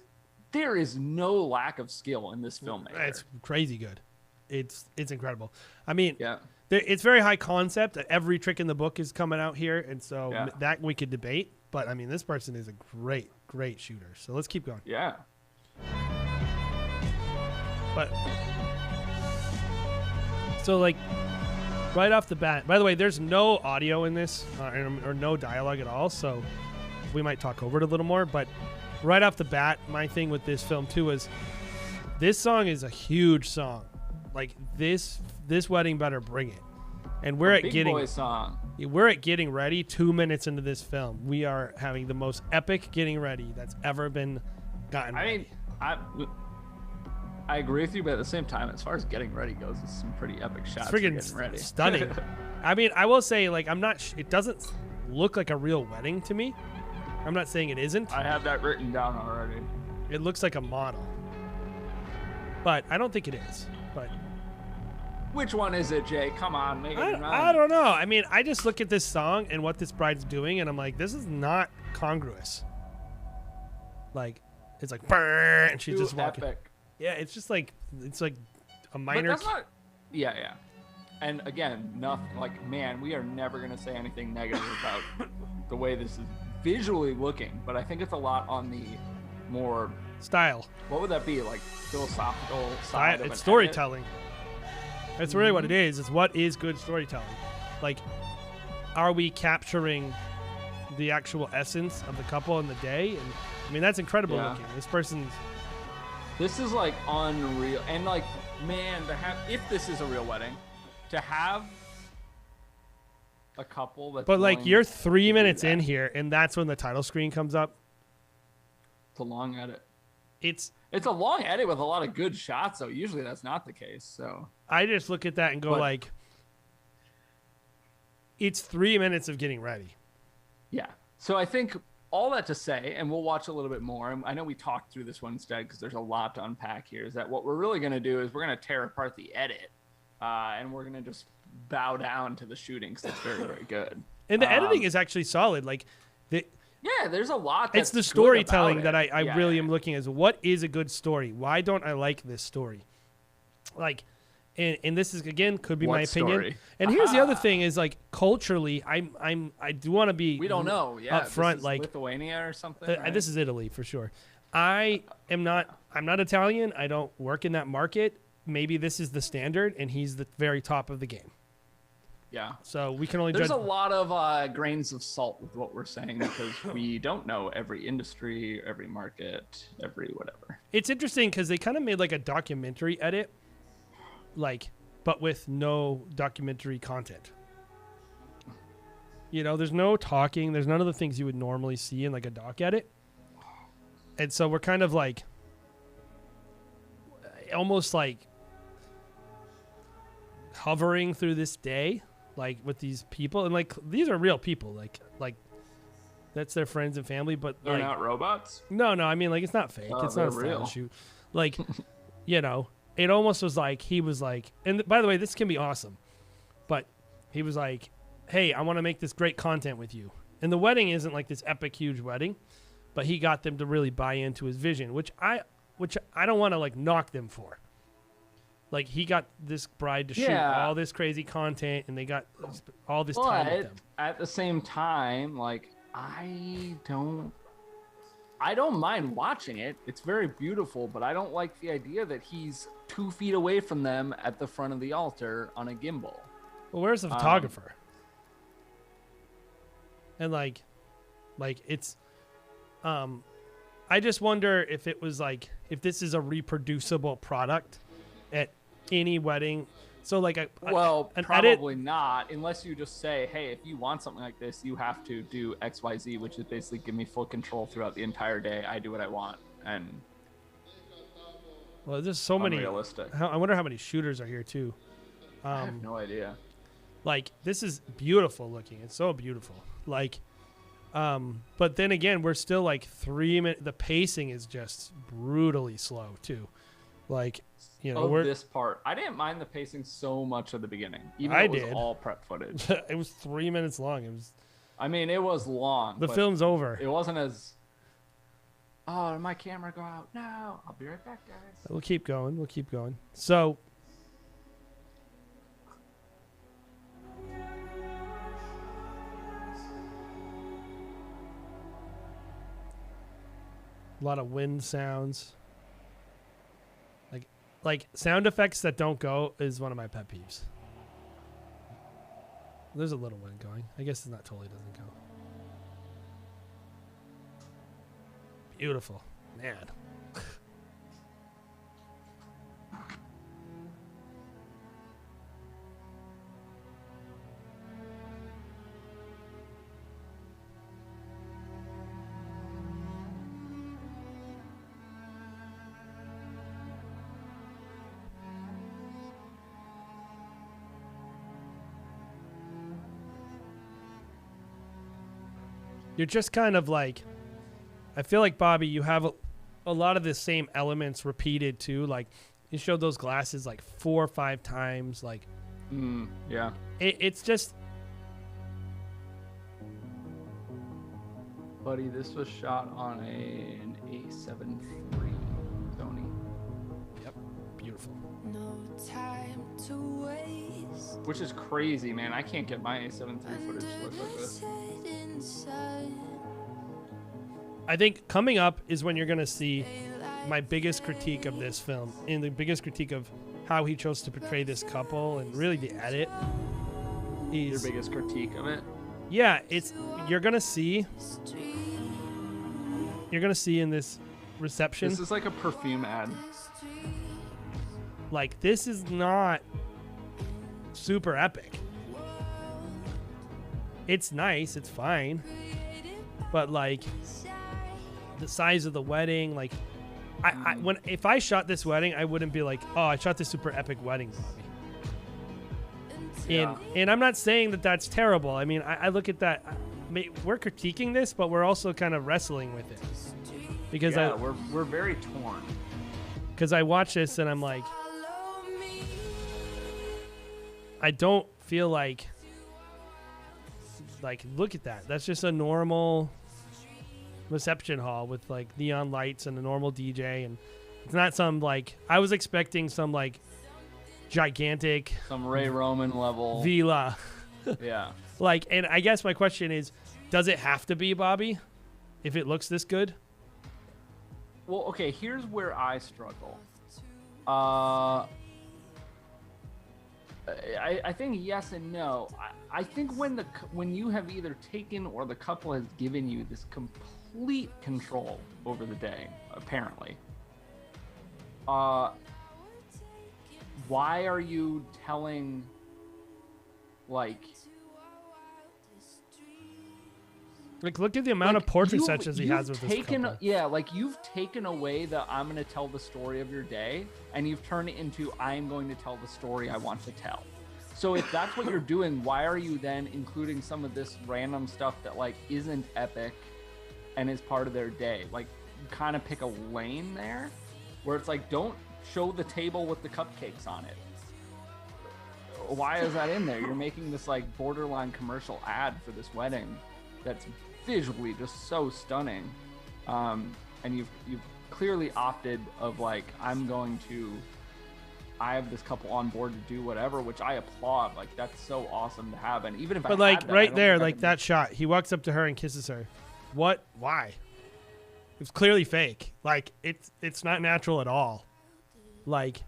[SPEAKER 1] there is no lack of skill in this filmmaker.
[SPEAKER 2] It's crazy good. It's incredible. I mean,
[SPEAKER 1] Yeah.
[SPEAKER 2] it's very high concept. Every trick in the book is coming out here, and so
[SPEAKER 1] Yeah.
[SPEAKER 2] that we could debate. But I mean, this person is a great shooter. So let's keep going.
[SPEAKER 1] Yeah.
[SPEAKER 2] But so, like, right off the bat. By the way, there's no audio in this or no dialogue at all, so we might talk over it a little more. But right off the bat, my thing with this film too is this song is a huge song. Like this wedding better bring it. And we're at
[SPEAKER 1] Big
[SPEAKER 2] getting
[SPEAKER 1] boy song.
[SPEAKER 2] we're at getting ready 2 minutes into this film. We are having the most epic getting ready that's ever been gotten.
[SPEAKER 1] I mean, I agree with you, but at the same time, as far as getting ready goes, it's some pretty epic shots.
[SPEAKER 2] It's
[SPEAKER 1] for
[SPEAKER 2] freaking
[SPEAKER 1] getting ready.
[SPEAKER 2] stunning. I mean, I will say, like, I'm not. It doesn't look like a real wedding to me. I'm not saying it isn't.
[SPEAKER 1] I have that written down already.
[SPEAKER 2] It looks like a model, but I don't think it is. But
[SPEAKER 1] Which one is it, Jay? Come on, make it rhyme.
[SPEAKER 2] I don't know. I mean, I just look at this song and what this bride's doing, and I'm like, this is not congruous. Like, it's like, "Brr," and she's
[SPEAKER 1] Too
[SPEAKER 2] just walking.
[SPEAKER 1] epic.
[SPEAKER 2] Yeah, it's just like a
[SPEAKER 1] But
[SPEAKER 2] minor.
[SPEAKER 1] that's not. Yeah, yeah. And again, nothing. Like, man, we are never gonna say anything negative about the way this is visually looking. But I think it's a lot on the more.
[SPEAKER 2] Style.
[SPEAKER 1] What would that be? Like philosophical side of
[SPEAKER 2] It's
[SPEAKER 1] an
[SPEAKER 2] storytelling. That's really what it is. It's what is good storytelling. Like, are we capturing the actual essence of the couple and the day? And I mean, that's incredible
[SPEAKER 1] Yeah.
[SPEAKER 2] looking. This person's.
[SPEAKER 1] This is like unreal, and like, man, to have, if this is a real wedding, to have a couple that's
[SPEAKER 2] But like,
[SPEAKER 1] willing
[SPEAKER 2] you're
[SPEAKER 1] to
[SPEAKER 2] 3
[SPEAKER 1] do
[SPEAKER 2] minutes
[SPEAKER 1] that.
[SPEAKER 2] in here, and that's when the title screen comes up.
[SPEAKER 1] It's a long edit.
[SPEAKER 2] It's.
[SPEAKER 1] It's a long edit with a lot of good shots, though. Usually that's not the case. So
[SPEAKER 2] I just look at that and go
[SPEAKER 1] But-
[SPEAKER 2] like, it's 3 minutes of getting ready.
[SPEAKER 1] yeah. So I think all that to say, and we'll watch a little bit more. And I know we talked through this one instead because there's a lot to unpack here. Is that what we're really going to do? Is we're going to tear apart the edit, and we're going to just bow down to the shooting because it's very, very good.
[SPEAKER 2] And the editing is actually solid. Like,
[SPEAKER 1] Yeah, there's a lot.
[SPEAKER 2] it's
[SPEAKER 1] That's
[SPEAKER 2] the
[SPEAKER 1] good
[SPEAKER 2] storytelling
[SPEAKER 1] about
[SPEAKER 2] that
[SPEAKER 1] it.
[SPEAKER 2] I
[SPEAKER 1] Yeah,
[SPEAKER 2] really
[SPEAKER 1] yeah.
[SPEAKER 2] am looking as what is a good story. Why don't I like this story? Like, and this is again could be
[SPEAKER 1] What
[SPEAKER 2] my opinion.
[SPEAKER 1] story?
[SPEAKER 2] And here's the other thing is like culturally, I do want to be
[SPEAKER 1] We don't know. Yeah,
[SPEAKER 2] up front.
[SPEAKER 1] this is
[SPEAKER 2] like
[SPEAKER 1] Lithuania or something. right?
[SPEAKER 2] this is Italy for sure. I'm not Italian. I don't work in that market. Maybe this is the standard, and he's the very top of the game.
[SPEAKER 1] Yeah.
[SPEAKER 2] So we can only
[SPEAKER 1] There's
[SPEAKER 2] judge.
[SPEAKER 1] a lot of grains of salt with what we're saying because we don't know every industry, every market, every whatever.
[SPEAKER 2] It's interesting because they kind of made like a documentary edit, like, but with no documentary content. You know, there's no talking. There's none of the things you would normally see in like a doc edit. And so we're kind of like, almost like hovering through this day, like with these people. And like, these are real people. Like that's their friends and family. But
[SPEAKER 1] They're
[SPEAKER 2] like,
[SPEAKER 1] not robots.
[SPEAKER 2] no, I mean, like, it's not fake.
[SPEAKER 1] Oh,
[SPEAKER 2] It's not a
[SPEAKER 1] they're
[SPEAKER 2] style
[SPEAKER 1] real.
[SPEAKER 2] shoot. Like, you know, it almost was like he was like, and by the way, this can be awesome, but he was like, hey, I want to make this great content with you. And the wedding isn't like this epic, huge wedding, but he got them to really buy into his vision, which I don't want to like knock them for. Like, he got this bride to shoot
[SPEAKER 1] Yeah.
[SPEAKER 2] all this crazy content, and they got all this time with
[SPEAKER 1] But
[SPEAKER 2] them.
[SPEAKER 1] at the same time, like I don't mind watching it. It's very beautiful, but I don't like the idea that he's 2 feet away from them at the front of the altar on a gimbal.
[SPEAKER 2] Well, where's the photographer? And like it's, I just wonder if it was like, if this is a reproducible product at any wedding. So like
[SPEAKER 1] Well,
[SPEAKER 2] an edit,
[SPEAKER 1] probably not, unless you just say, hey, if you want something like this, you have to do XYZ, which is basically give me full control throughout the entire day. I do what I want. And
[SPEAKER 2] well, there's so many.
[SPEAKER 1] unrealistic.
[SPEAKER 2] I wonder how many shooters are here too.
[SPEAKER 1] I have no idea.
[SPEAKER 2] Like, this is beautiful looking. It's so beautiful. Like, but then again, we're still like 3 minutes. The pacing is just brutally slow too. Like, you know,
[SPEAKER 1] Of this part, I didn't mind the pacing so much at the beginning, even though
[SPEAKER 2] I
[SPEAKER 1] it was
[SPEAKER 2] did.
[SPEAKER 1] all prep footage.
[SPEAKER 2] it was 3 minutes long. It was,
[SPEAKER 1] I mean, it was long.
[SPEAKER 2] the
[SPEAKER 1] but
[SPEAKER 2] film's over.
[SPEAKER 1] It wasn't as. Oh, did my camera go out? No, I'll be right back, guys.
[SPEAKER 2] We'll keep going. So, a lot of wind sounds. Like sound effects that don't go is one of my pet peeves. There's a little wind going. I guess it's not totally doesn't go. Beautiful. Man. You're just kind of like, I feel like, Bobby, you have a lot of the same elements repeated too. Like, you showed those glasses like 4 or 5 times. Like,
[SPEAKER 1] yeah.
[SPEAKER 2] It's just.
[SPEAKER 1] Buddy, this was shot on an A7 III Sony.
[SPEAKER 2] Yep. Beautiful.
[SPEAKER 7] No time to waste.
[SPEAKER 1] Which is crazy, man. I can't get my A7 III footage to look like this.
[SPEAKER 2] I think coming up is when you're going to see my biggest critique of this film and the biggest critique of how he chose to portray this couple and really the edit.
[SPEAKER 1] Your biggest critique of it?
[SPEAKER 2] Yeah, you're going to see in this reception.
[SPEAKER 1] This is like a perfume ad.
[SPEAKER 2] Like, this is not super epic. It's nice, it's fine. But like the size of the wedding, like if I shot this wedding, I wouldn't be like, oh, I shot this super epic wedding, Bobby.
[SPEAKER 1] Yeah.
[SPEAKER 2] And I'm not saying that that's terrible. I mean, I look at that. We're critiquing this, but we're also kind of wrestling with it because
[SPEAKER 1] we're very torn.
[SPEAKER 2] Because I watch this and I'm like, I don't feel like look at that. That's just a normal reception hall with like neon lights and a normal DJ, and it's not some like I was expecting some like gigantic
[SPEAKER 1] some Ray Roman level
[SPEAKER 2] villa.
[SPEAKER 1] Yeah.
[SPEAKER 2] Like, and I guess my question is, does it have to be, Bobby, if it looks this good?
[SPEAKER 1] Well, okay, here's where I struggle. I think yes and no. I think when you have either taken or the couple has given you this complete control over the day, apparently, why are you telling, like,
[SPEAKER 2] look at the amount of portrait sessions he has with this couple.
[SPEAKER 1] Yeah, like, you've taken away the I'm going to tell the story of your day, and you've turned it into I'm going to tell the story I want to tell. So if that's what you're doing, why are you then including some of this random stuff that like isn't epic and is part of their day? Like, kind of pick a lane there where it's like, don't show the table with the cupcakes on it. Why is that in there? You're making this like borderline commercial ad for this wedding that's visually just so stunning, and you've clearly opted of like, I have this couple on board to do whatever, which I applaud. Like, that's so awesome to have. And even if
[SPEAKER 2] but like right there, like that shot, he walks up to her and kisses her. What? Why? It's clearly fake. Like, it's not natural at all. Like,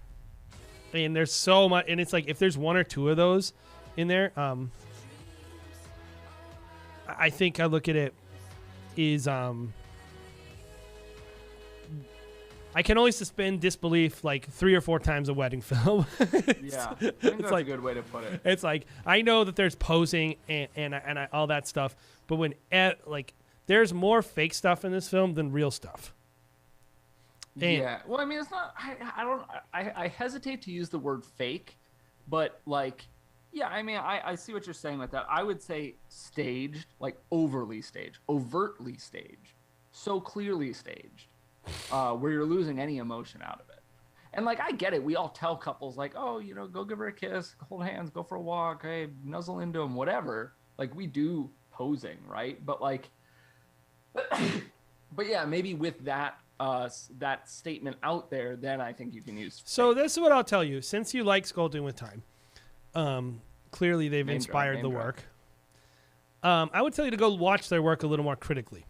[SPEAKER 2] and there's so much, and it's like if there's 1 or 2 of those in there, I think I look at it is I can only suspend disbelief like 3 or 4 times a wedding film.
[SPEAKER 1] Yeah, I think that's
[SPEAKER 2] like,
[SPEAKER 1] a good way to put it.
[SPEAKER 2] It's like, I know that there's posing and all that stuff, but when like there's more fake stuff in this film than real stuff. And
[SPEAKER 1] yeah, well, I mean, it's not. I hesitate to use the word fake, but like, yeah, I mean, I see what you're saying with that. I would say staged, like overly staged, overtly staged, so clearly staged. Where you're losing any emotion out of it. And like, I get it. We all tell couples like, oh, you know, go give her a kiss, hold hands, go for a walk, hey, nuzzle into him, whatever. Like, we do posing, right? But like, but yeah, maybe with that that statement out there, then I think you can use.
[SPEAKER 2] So this is what I'll tell you. Since you like Sculpting with Time, clearly they've inspired the work. I would tell you to go watch their work a little more critically.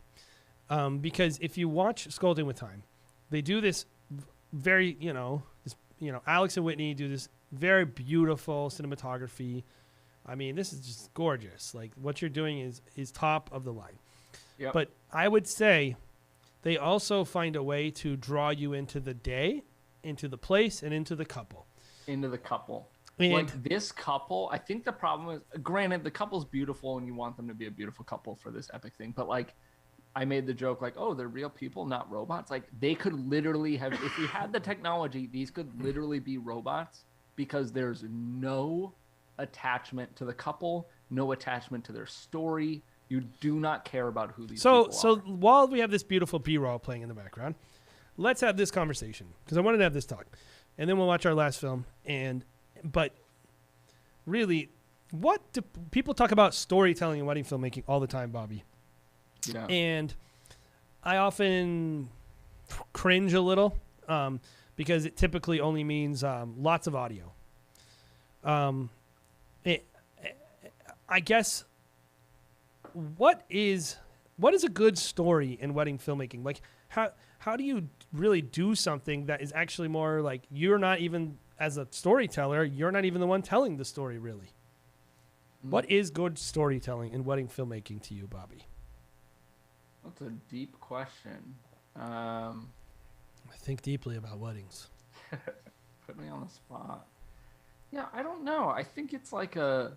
[SPEAKER 2] Because if you watch Sculpting with Time, they do this very, Alex and Whitney do this very beautiful cinematography, I mean, this is just gorgeous. Like what you're doing is top of the line.
[SPEAKER 1] Yep.
[SPEAKER 2] But I would say they also find a way to draw you into the day, into the place, and into the couple.
[SPEAKER 1] Into the couple.
[SPEAKER 2] And
[SPEAKER 1] Like this couple, I think the problem is, granted, the couple's beautiful and you want them to be a beautiful couple for this epic thing, but like I made the joke like, oh, they're real people, not robots. Like they could literally have, if we had the technology, these could literally be robots because there's no attachment to the couple, no attachment to their story. You do not care about who these people
[SPEAKER 2] So
[SPEAKER 1] are.
[SPEAKER 2] while we have this beautiful B-roll playing in the background, let's have this conversation because I wanted to have this talk, and then we'll watch our last film. But really, what do people talk about storytelling and wedding filmmaking all the time, Bobby?
[SPEAKER 1] Yeah.
[SPEAKER 2] And I often cringe a little because it typically only means lots of audio. I guess what is a good story in wedding filmmaking? Like how do you really do something that is actually more like you're not even as a storyteller, you're not even the one telling the story really. What is good storytelling in wedding filmmaking to you, Bobby?
[SPEAKER 1] That's a deep question.
[SPEAKER 2] I think deeply about weddings.
[SPEAKER 1] Put me on the spot. Yeah, I don't know. I think it's like it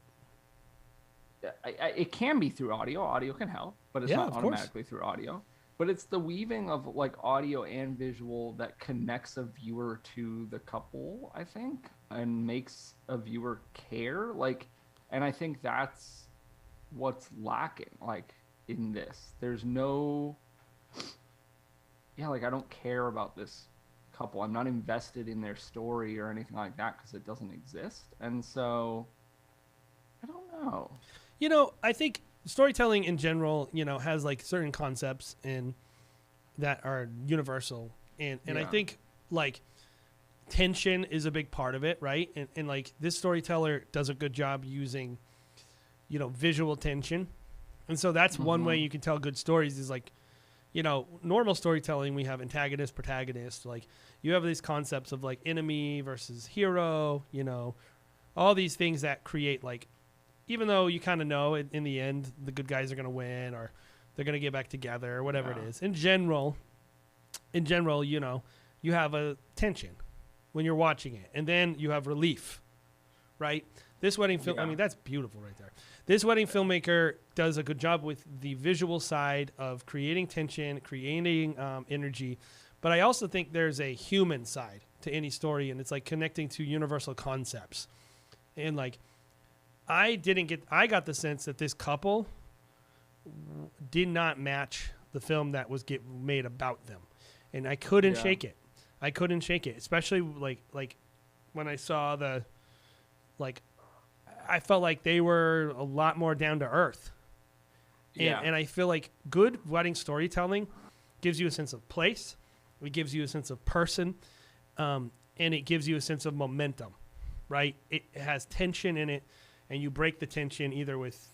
[SPEAKER 1] can be through audio. Audio can help, but it's
[SPEAKER 2] Yeah,
[SPEAKER 1] not
[SPEAKER 2] of course.
[SPEAKER 1] automatically through audio. But it's the weaving of like audio and visual that connects a viewer to the couple, I think, and makes a viewer care. Like, and I think that's what's lacking. Like in this, there's no. Yeah, like I don't care about this couple. I'm not invested in their story or anything like that because it doesn't exist. And so, I don't know.
[SPEAKER 2] You know, I think storytelling in general, you know, has like certain concepts and that are universal. And I
[SPEAKER 1] Yeah.
[SPEAKER 2] think like tension is a big part of it, right? And like this storyteller does a good job using, you know, visual tension. And so that's one way you can tell good stories is like, you know, normal storytelling, we have antagonist, protagonist. Like you have these concepts of like enemy versus hero, you know, all these things that create like, even though you kind of know in the end the good guys are going to win or they're going to get back together or whatever it is. In general, you know, you have a tension when you're watching it, and then you have relief, right? This wedding film, I mean, that's beautiful right there. This wedding filmmaker does a good job with the visual side of creating tension, creating energy. But I also think there's a human side to any story, and it's like connecting to universal concepts. And like, I got the sense that this couple did not match the film that was made about them. And I couldn't shake it. I couldn't shake it, especially like when I saw I felt like they were a lot more down to earth. And I feel like good wedding storytelling gives you a sense of place. It gives you a sense of person. And it gives you a sense of momentum, right? It has tension in it, and you break the tension either with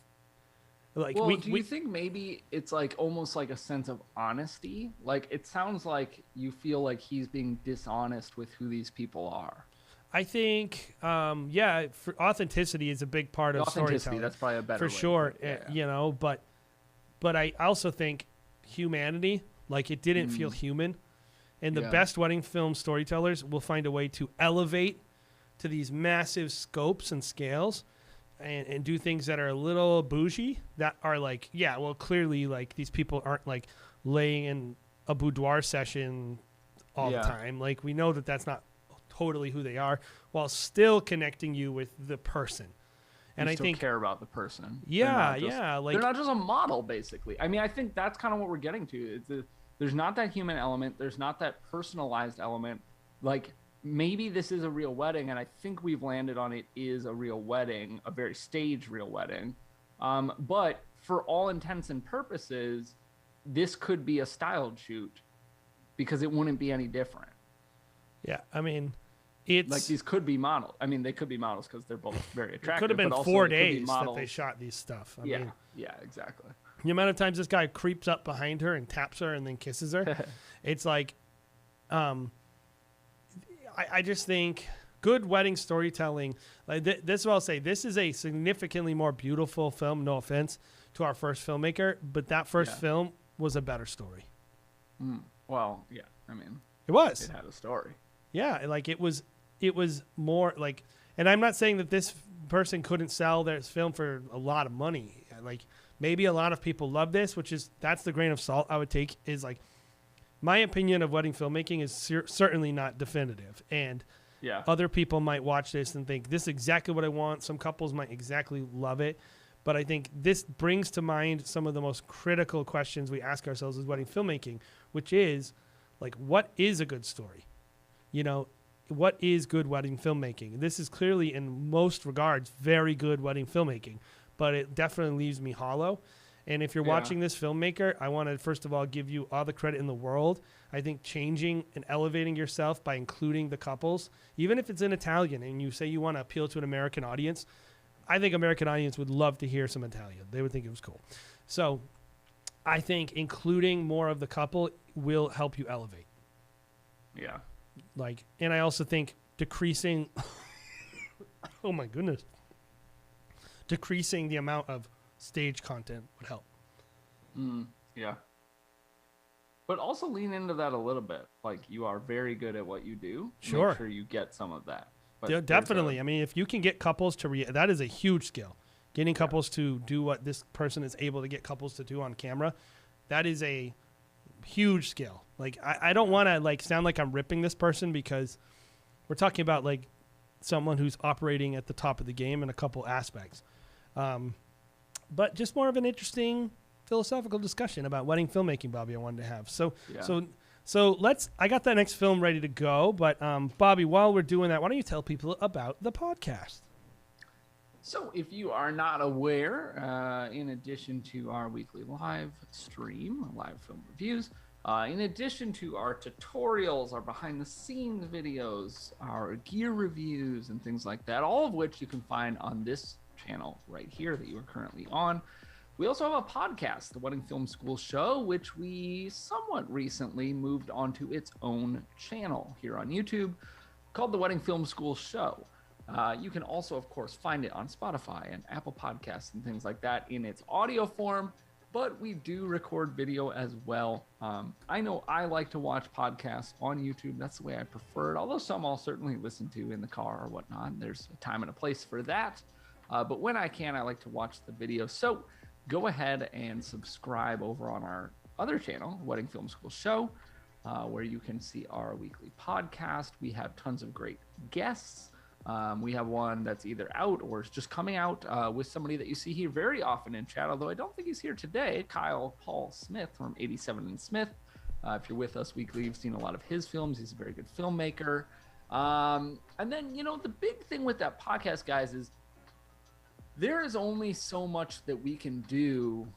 [SPEAKER 2] like.
[SPEAKER 1] Well, do you think maybe it's like almost like a sense of honesty? Like it sounds like you feel like he's being dishonest with who these people are.
[SPEAKER 2] I think, for authenticity is a big part of
[SPEAKER 1] Authenticity,
[SPEAKER 2] storytelling.
[SPEAKER 1] that's probably a better
[SPEAKER 2] for
[SPEAKER 1] way to
[SPEAKER 2] sure.
[SPEAKER 1] put it, yeah.
[SPEAKER 2] You know, but I also think humanity, like it didn't feel human, and the best wedding film storytellers will find a way to elevate to these massive scopes and scales, and do things that are a little bougie. That are like, clearly, like these people aren't like laying in a boudoir session all the time. Like we know that that's not totally who they are, while still connecting you with the person. And I think
[SPEAKER 1] care about the person.
[SPEAKER 2] Like
[SPEAKER 1] they're not just a model, basically. I mean, I think that's kind of what we're getting to. There's not that human element. There's not that personalized element. Like maybe this is a real wedding, and I think we've landed on it is a real wedding, a very staged real wedding. But for all intents and purposes, this could be a styled shoot because it wouldn't be any different.
[SPEAKER 2] Yeah, I mean, it's
[SPEAKER 1] like these could be models. I mean, they could be models because they're both very attractive.
[SPEAKER 2] It could have been
[SPEAKER 1] but
[SPEAKER 2] 4
[SPEAKER 1] also it could be
[SPEAKER 2] days that
[SPEAKER 1] models.
[SPEAKER 2] they shot these stuff. I mean,
[SPEAKER 1] exactly.
[SPEAKER 2] the amount of times this guy creeps up behind her and taps her and then kisses her, it's like, I just think good wedding storytelling. Like this is what I'll say. This is a significantly more beautiful film. No offense to our first filmmaker, but that first film was a better story.
[SPEAKER 1] Well, yeah. I mean,
[SPEAKER 2] It was.
[SPEAKER 1] it had a story.
[SPEAKER 2] Yeah, like it was more like, and I'm not saying that this person couldn't sell their film for a lot of money. Like maybe a lot of people love this, that's the grain of salt I would take, is like my opinion of wedding filmmaking is certainly not definitive. And
[SPEAKER 1] Yeah.
[SPEAKER 2] other people might watch this and think this is exactly what I want. Some couples might exactly love it. But I think this brings to mind some of the most critical questions we ask ourselves as wedding filmmaking, which is like, what is a good story? You know, what is good wedding filmmaking? This is clearly, in most regards, very good wedding filmmaking, but it definitely leaves me hollow. And if you're watching this filmmaker, I want to, first of all, give you all the credit in the world. I think changing and elevating yourself by including the couples, even if it's in Italian and you say you want to appeal to an American audience, I think American audience would love to hear some Italian. They would think it was cool. So I think including more of the couple will help you elevate.
[SPEAKER 1] Yeah.
[SPEAKER 2] Like, and I also think decreasing, oh my goodness, decreasing the amount of stage content would help.
[SPEAKER 1] Yeah. But also lean into that a little bit. Like, you are very good at what you do.
[SPEAKER 2] Sure.
[SPEAKER 1] Make sure you get some of that. But
[SPEAKER 2] Yeah,
[SPEAKER 1] there's
[SPEAKER 2] definitely. I mean, if you can get couples to that is a huge skill. Getting couples to do what this person is able to get couples to do on camera, that is a huge skill. Like, I don't want to like sound like I'm ripping this person, because we're talking about like someone who's operating at the top of the game in a couple aspects. But just more of an interesting philosophical discussion about wedding filmmaking, Bobby, I wanted to have. So I got that next film ready to go, but Bobby, while we're doing that, why don't you tell people about the podcast?
[SPEAKER 1] So if you are not aware, in addition to our weekly live stream, live film reviews, in addition to our tutorials, our behind the scenes videos, our gear reviews and things like that, all of which you can find on this channel right here that you are currently on, we also have a podcast, the Wedding Film School Show, which we somewhat recently moved onto its own channel here on YouTube called the Wedding Film School Show. You can also, of course, find it on Spotify and Apple Podcasts and things like that in its audio form, but we do record video as well. I know I like to watch podcasts on YouTube. That's the way I prefer it, although some I'll certainly listen to in the car or whatnot. There's a time and a place for that. But when I can, I like to watch the video. So go ahead and subscribe over on our other channel, Wedding Film School Show, where you can see our weekly podcast. We have tons of great guests. We have one that's either out or is just coming out with somebody that you see here very often in chat, although I don't think he's here today, Kyle Paul Smith from 87 and Smith. If you're with us weekly, you've seen a lot of his films. He's a very good filmmaker. And then, you know, the big thing with that podcast, guys, is there is only so much that we can do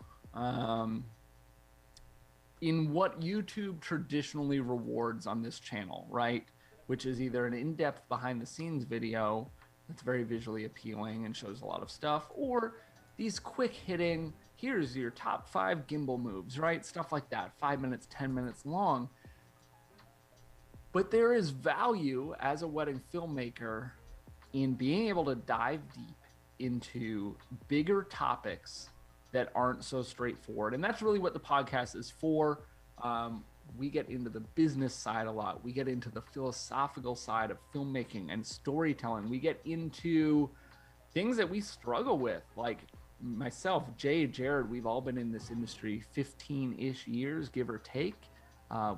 [SPEAKER 1] in what YouTube traditionally rewards on this channel, right? Which is either an in-depth behind-the-scenes video that's very visually appealing and shows a lot of stuff, or these quick-hitting, here's your top 5 gimbal moves, right? Stuff like that, 5 minutes, 10 minutes long. But there is value as a wedding filmmaker in being able to dive deep into bigger topics that aren't so straightforward. And that's really what the podcast is for. We get into the business side a lot. We get into the philosophical side of filmmaking and storytelling. We get into things that we struggle with, like myself, Jay, Jared, we've all been in this industry 15-ish years, give or take.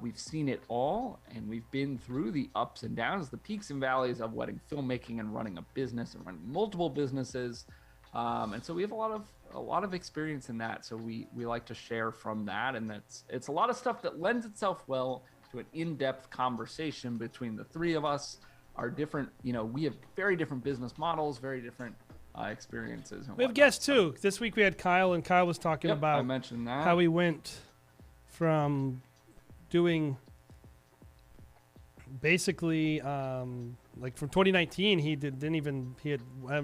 [SPEAKER 1] We've seen it all, and we've been through the ups and downs, the peaks and valleys of wedding filmmaking and running a business and running multiple businesses. And so we have a lot of experience in that. So we like to share from that, and it's a lot of stuff that lends itself well to an in-depth conversation between the three of us. Our different, you know, we have very different business models, very different experiences. And
[SPEAKER 2] we have guests too. This week we had Kyle, and Kyle was talking about
[SPEAKER 1] I mentioned that.
[SPEAKER 2] how he went from doing basically like from 2019 he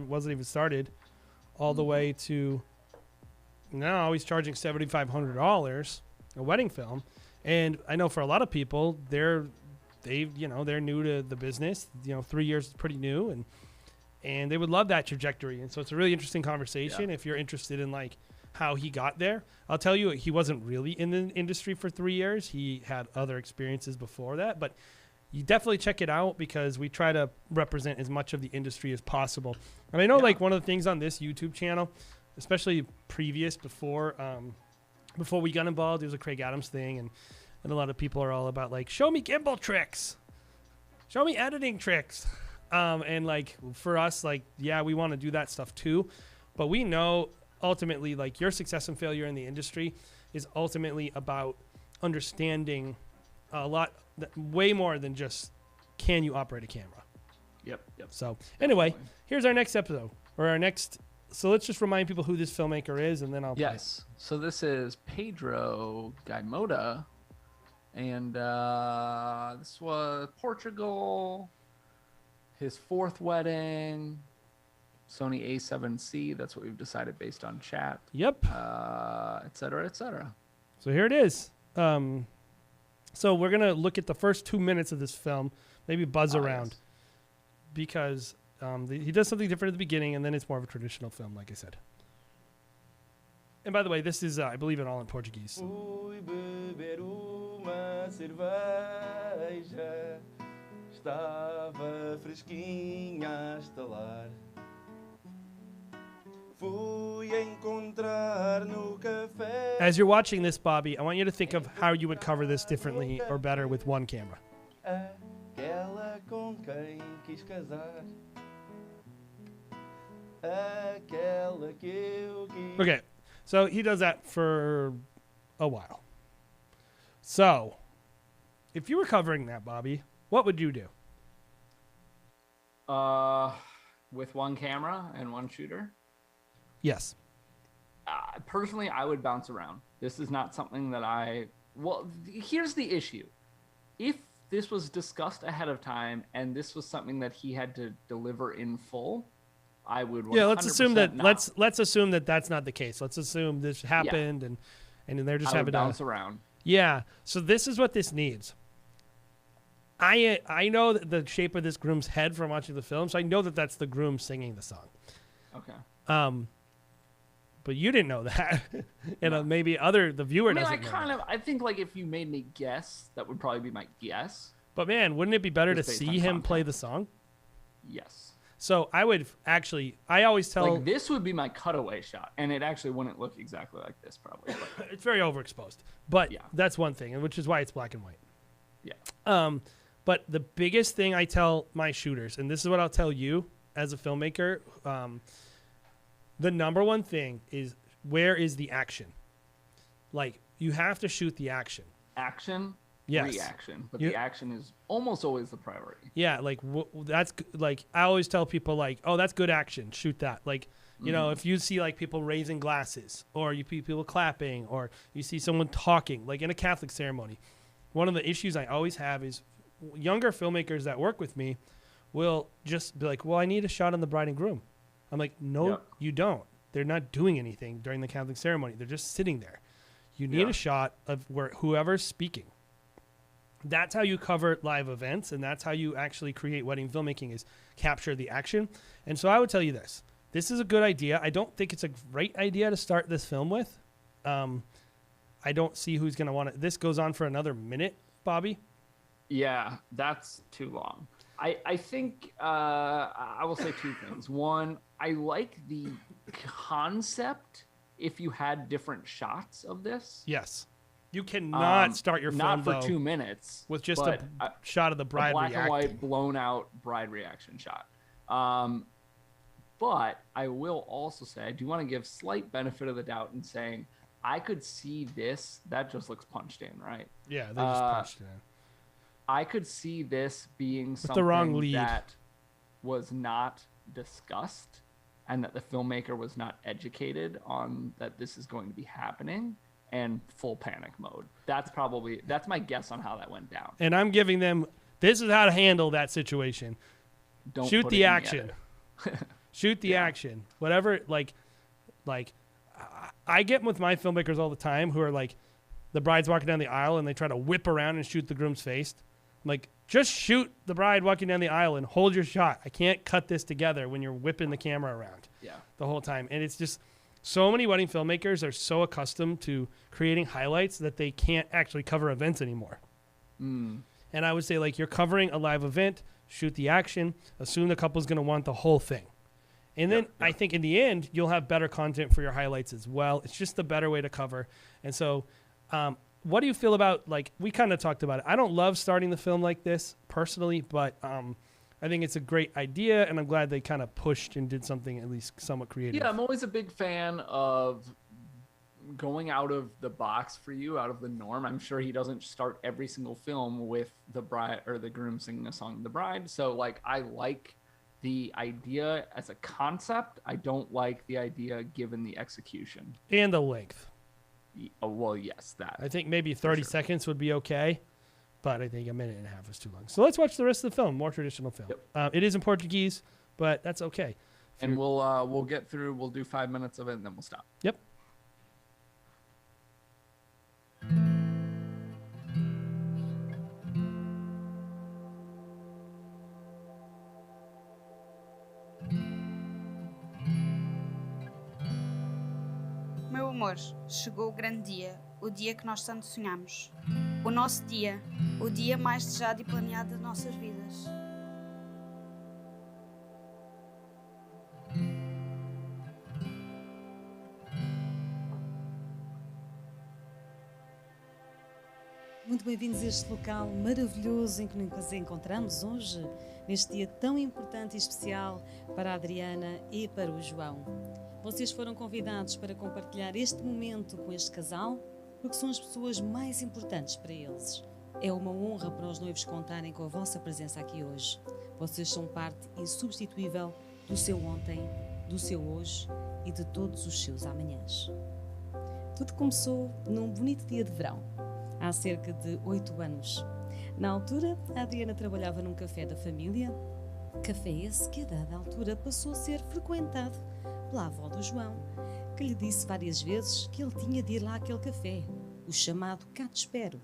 [SPEAKER 2] wasn't even started all the way to now he's charging $7,500 a wedding film. And I know for a lot of people they're new to the business. 3 years is pretty new, and they would love that trajectory. And so it's a really interesting conversation if you're interested in like how he got there. I'll tell you, he wasn't really in the industry for 3 years. He had other experiences before that, but you definitely check it out because we try to represent as much of the industry as possible. And I know like one of the things on this YouTube channel, especially before we got involved, it was a Craig Adams thing, and a lot of people are all about like, show me gimbal tricks, show me editing tricks. And like for us, like, yeah, we want to do that stuff too, but we know ultimately like your success and failure in the industry is ultimately about understanding way more than just can you operate a camera.
[SPEAKER 1] Yep.
[SPEAKER 2] So anyway, here's our next episode so let's just remind people who this filmmaker is, and then I'll play.
[SPEAKER 1] So this is Pedro Gaimota, and this was Portugal, his 4th wedding, Sony A7C. That's what we've decided based on chat.
[SPEAKER 2] Yep.
[SPEAKER 1] Et cetera, et cetera.
[SPEAKER 2] So here it is. So we're gonna look at the first 2 minutes of this film, maybe buzz around, because he does something different at the beginning, and then it's more of a traditional film, like I said. And by the way, this is, I believe, it all in Portuguese.
[SPEAKER 9] Fui beber uma cerveja, estava fresquinha a estalar. Fui encontrar no café.
[SPEAKER 2] As you're watching this, Bobby, I want you to think of how you would cover this differently or better with one camera.
[SPEAKER 9] Aquela com quem quis casar. Aquela que eu quis.
[SPEAKER 2] Okay, so he does that for a while. So, if you were covering that, Bobby, what would you do?
[SPEAKER 1] With one camera and one shooter?
[SPEAKER 2] Yes.
[SPEAKER 1] Personally, I would bounce around. This is not something that here's the issue. If this was discussed ahead of time and this was something that he had to deliver in full, I would 100%
[SPEAKER 2] let's assume that
[SPEAKER 1] not.
[SPEAKER 2] let's assume that that's not the case. Let's assume this happened and they're just having to
[SPEAKER 1] bounce around.
[SPEAKER 2] Yeah. So this is what this needs. I know the shape of this groom's head from watching the film, so I know that that's the groom singing the song.
[SPEAKER 1] Okay.
[SPEAKER 2] But you didn't know that, and maybe the viewer doesn't know.
[SPEAKER 1] I think like if you made me guess, that would probably be my guess.
[SPEAKER 2] But man, wouldn't it be better to
[SPEAKER 1] Just based
[SPEAKER 2] see
[SPEAKER 1] on
[SPEAKER 2] him
[SPEAKER 1] content.
[SPEAKER 2] play the song?
[SPEAKER 1] Yes.
[SPEAKER 2] So I would actually, I always tell
[SPEAKER 1] like this would be my cutaway shot, and it actually wouldn't look exactly like this probably. But
[SPEAKER 2] it's very overexposed. But
[SPEAKER 1] Yeah.
[SPEAKER 2] that's one thing, which is why it's black and white.
[SPEAKER 1] yeah.
[SPEAKER 2] But the biggest thing I tell my shooters, and this is what I'll tell you as a filmmaker, the number one thing is, where is the action? Like, you have to shoot the action.
[SPEAKER 1] Action,
[SPEAKER 2] Yes.
[SPEAKER 1] reaction, but
[SPEAKER 2] You-
[SPEAKER 1] the action is almost always the priority.
[SPEAKER 2] Yeah, like like I always tell people like, oh, that's good action, shoot that. Like, you know, if you see like people raising glasses, or you see people clapping, or you see someone talking, like in a Catholic ceremony, one of the issues I always have is younger filmmakers that work with me will just be like, well, I need a shot on the bride and groom. I'm like, no,
[SPEAKER 1] Yep.
[SPEAKER 2] you don't. They're not doing anything during the Catholic ceremony. They're just sitting there. You need
[SPEAKER 1] Yeah.
[SPEAKER 2] a shot of whoever's speaking. That's how you cover live events, and that's how you actually create wedding filmmaking, is capture the action. And so I would tell you this. This is a good idea. I don't think it's a great idea to start this film with. I don't see who's going to want it. This goes on for another minute, Bobby.
[SPEAKER 1] Yeah, that's too long. I think I will say two things. One, I like the concept if you had different shots of this.
[SPEAKER 2] Yes. You cannot start your film,
[SPEAKER 1] not for
[SPEAKER 2] though,
[SPEAKER 1] 2 minutes
[SPEAKER 2] with just
[SPEAKER 1] but
[SPEAKER 2] a shot of the bride
[SPEAKER 1] a black
[SPEAKER 2] reacting.
[SPEAKER 1] and white blown out bride reaction shot. But I will also say I do want to give slight benefit of the doubt in saying I could see this. That just looks punched in, right?
[SPEAKER 2] Yeah, they just punched it in.
[SPEAKER 1] I could see this being something
[SPEAKER 2] the wrong lead.
[SPEAKER 1] that was not discussed, and that the filmmaker was not educated on that this is going to be happening, and full panic mode. That's my guess on how that went down.
[SPEAKER 2] And I'm giving them, this is how to handle that situation.
[SPEAKER 1] Don't
[SPEAKER 2] Shoot
[SPEAKER 1] put
[SPEAKER 2] the
[SPEAKER 1] it in
[SPEAKER 2] action.
[SPEAKER 1] edit.
[SPEAKER 2] Shoot the action. Whatever, like I get with my filmmakers all the time who are like, the bride's walking down the aisle and they try to whip around and shoot the groom's face. I'm like, just shoot the bride walking down the aisle and hold your shot. I can't cut this together when you're whipping the camera around the whole time. And it's just so many wedding filmmakers are so accustomed to creating highlights that they can't actually cover events anymore. And I would say, like, you're covering a live event, shoot the action, assume the couple's going to want the whole thing. And then I think in the end, you'll have better content for your highlights as well. It's just the better way to cover. And so what do you feel about, like, we kind of talked about it. I don't love starting the film like this personally, but I think it's a great idea, and I'm glad they kind of pushed and did something at least somewhat creative.
[SPEAKER 1] Yeah, I'm always a big fan of going out of the box for you, out of the norm. I'm sure he doesn't start every single film with the bride or the groom singing a song to the bride. So, like, I like the idea as a concept. I don't like the idea given the execution.
[SPEAKER 2] And the length.
[SPEAKER 1] Oh, well, yes, that.
[SPEAKER 2] I think maybe 30 seconds would be okay, but I think a minute and a half is too long. So let's watch the rest of the film, more traditional film. It is in Portuguese, but that's okay.
[SPEAKER 1] And we'll get through, we'll do 5 minutes of it, and then we'll stop.
[SPEAKER 2] Yep.
[SPEAKER 10] Meu amor, chegou o grande dia, o dia que nós tanto sonhamos. O nosso dia, o dia mais desejado e planeado das nossas vidas.
[SPEAKER 11] Muito bem-vindos a este local maravilhoso em que nos encontramos hoje, neste dia tão importante e especial para a Adriana e para o João. Vocês foram convidados para compartilhar este momento com este casal, porque são as pessoas mais importantes para eles. É uma honra para os noivos contarem com a vossa presença aqui hoje. Vocês são parte insubstituível do seu ontem, do seu hoje e de todos os seus amanhãs. Tudo começou num bonito dia de verão, há cerca de 8 anos. Na altura, a Adriana trabalhava num café da família, café esse que a dada altura passou a ser frequentado pela avó do João, que lhe disse várias vezes que ele tinha de ir lá àquele café, o chamado Cá Te Espero.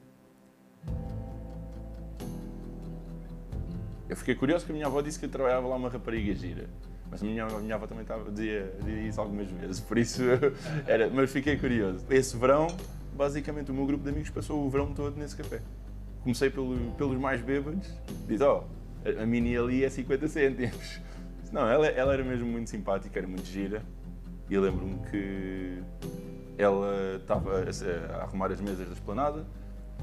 [SPEAKER 12] Eu fiquei curioso porque a minha avó disse que trabalhava lá uma rapariga gira. Mas a minha avó também dizia isso algumas vezes, por isso mas fiquei curioso. Esse verão, basicamente o meu grupo de amigos passou o verão todo nesse café. Comecei pelos mais bêbados, disse, a mini ali é 50 cêntimos. Não, ela era mesmo muito simpática, era muito gira. E eu lembro-me que ela estava a arrumar as mesas da esplanada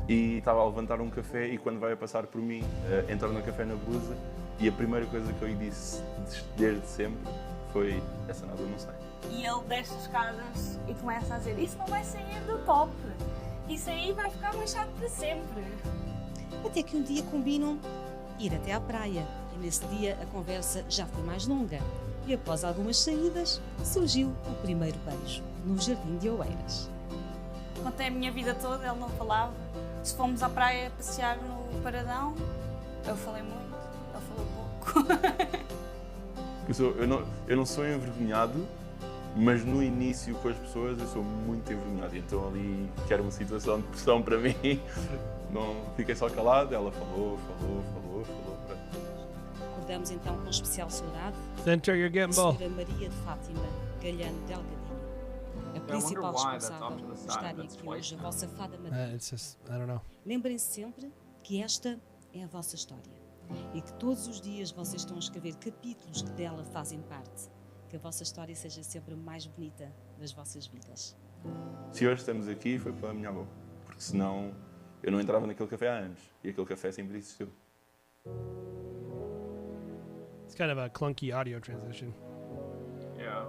[SPEAKER 12] e estava a levantar um café e quando vai a passar por mim, entrou no café na blusa e a primeira coisa que eu lhe disse desde sempre foi essa nada eu não sei.
[SPEAKER 10] E ele desce as escadas e começa a dizer, isso não vai sair do top, isso aí vai ficar manchado para sempre.
[SPEAKER 11] Até que um dia combinam ir até à praia e nesse dia a conversa já foi mais longa e após algumas saídas surgiu o primeiro beijo no Jardim de Oeiras.
[SPEAKER 10] Contei a minha vida toda, ele não falava. Se fomos à praia passear no Paradão, eu falei muito, ele falou pouco.
[SPEAKER 12] Eu não sou envergonhado, mas no início com as pessoas eu sou muito envergonhado. Então ali que era uma situação de pressão para mim, não fiquei só calado, ela falou.
[SPEAKER 11] Recordamos então com especial saudade
[SPEAKER 2] Center your gimbal.
[SPEAKER 11] a Senhora Maria de Fátima Galhano Delgadinho. A principal responsável por estarem aqui hoje, a vossa fada madrinha.
[SPEAKER 2] It's just, I don't know.
[SPEAKER 11] Lembrem-se sempre que esta é a vossa história e que todos os dias vocês estão a escrever capítulos que dela fazem parte. Que a vossa história seja sempre mais bonita das vossas vidas.
[SPEAKER 12] Se hoje estamos aqui foi pela minha avó, porque senão eu não entrava naquele café há anos e aquele café sempre existiu.
[SPEAKER 2] It's kind of a clunky audio transition.
[SPEAKER 1] Yeah.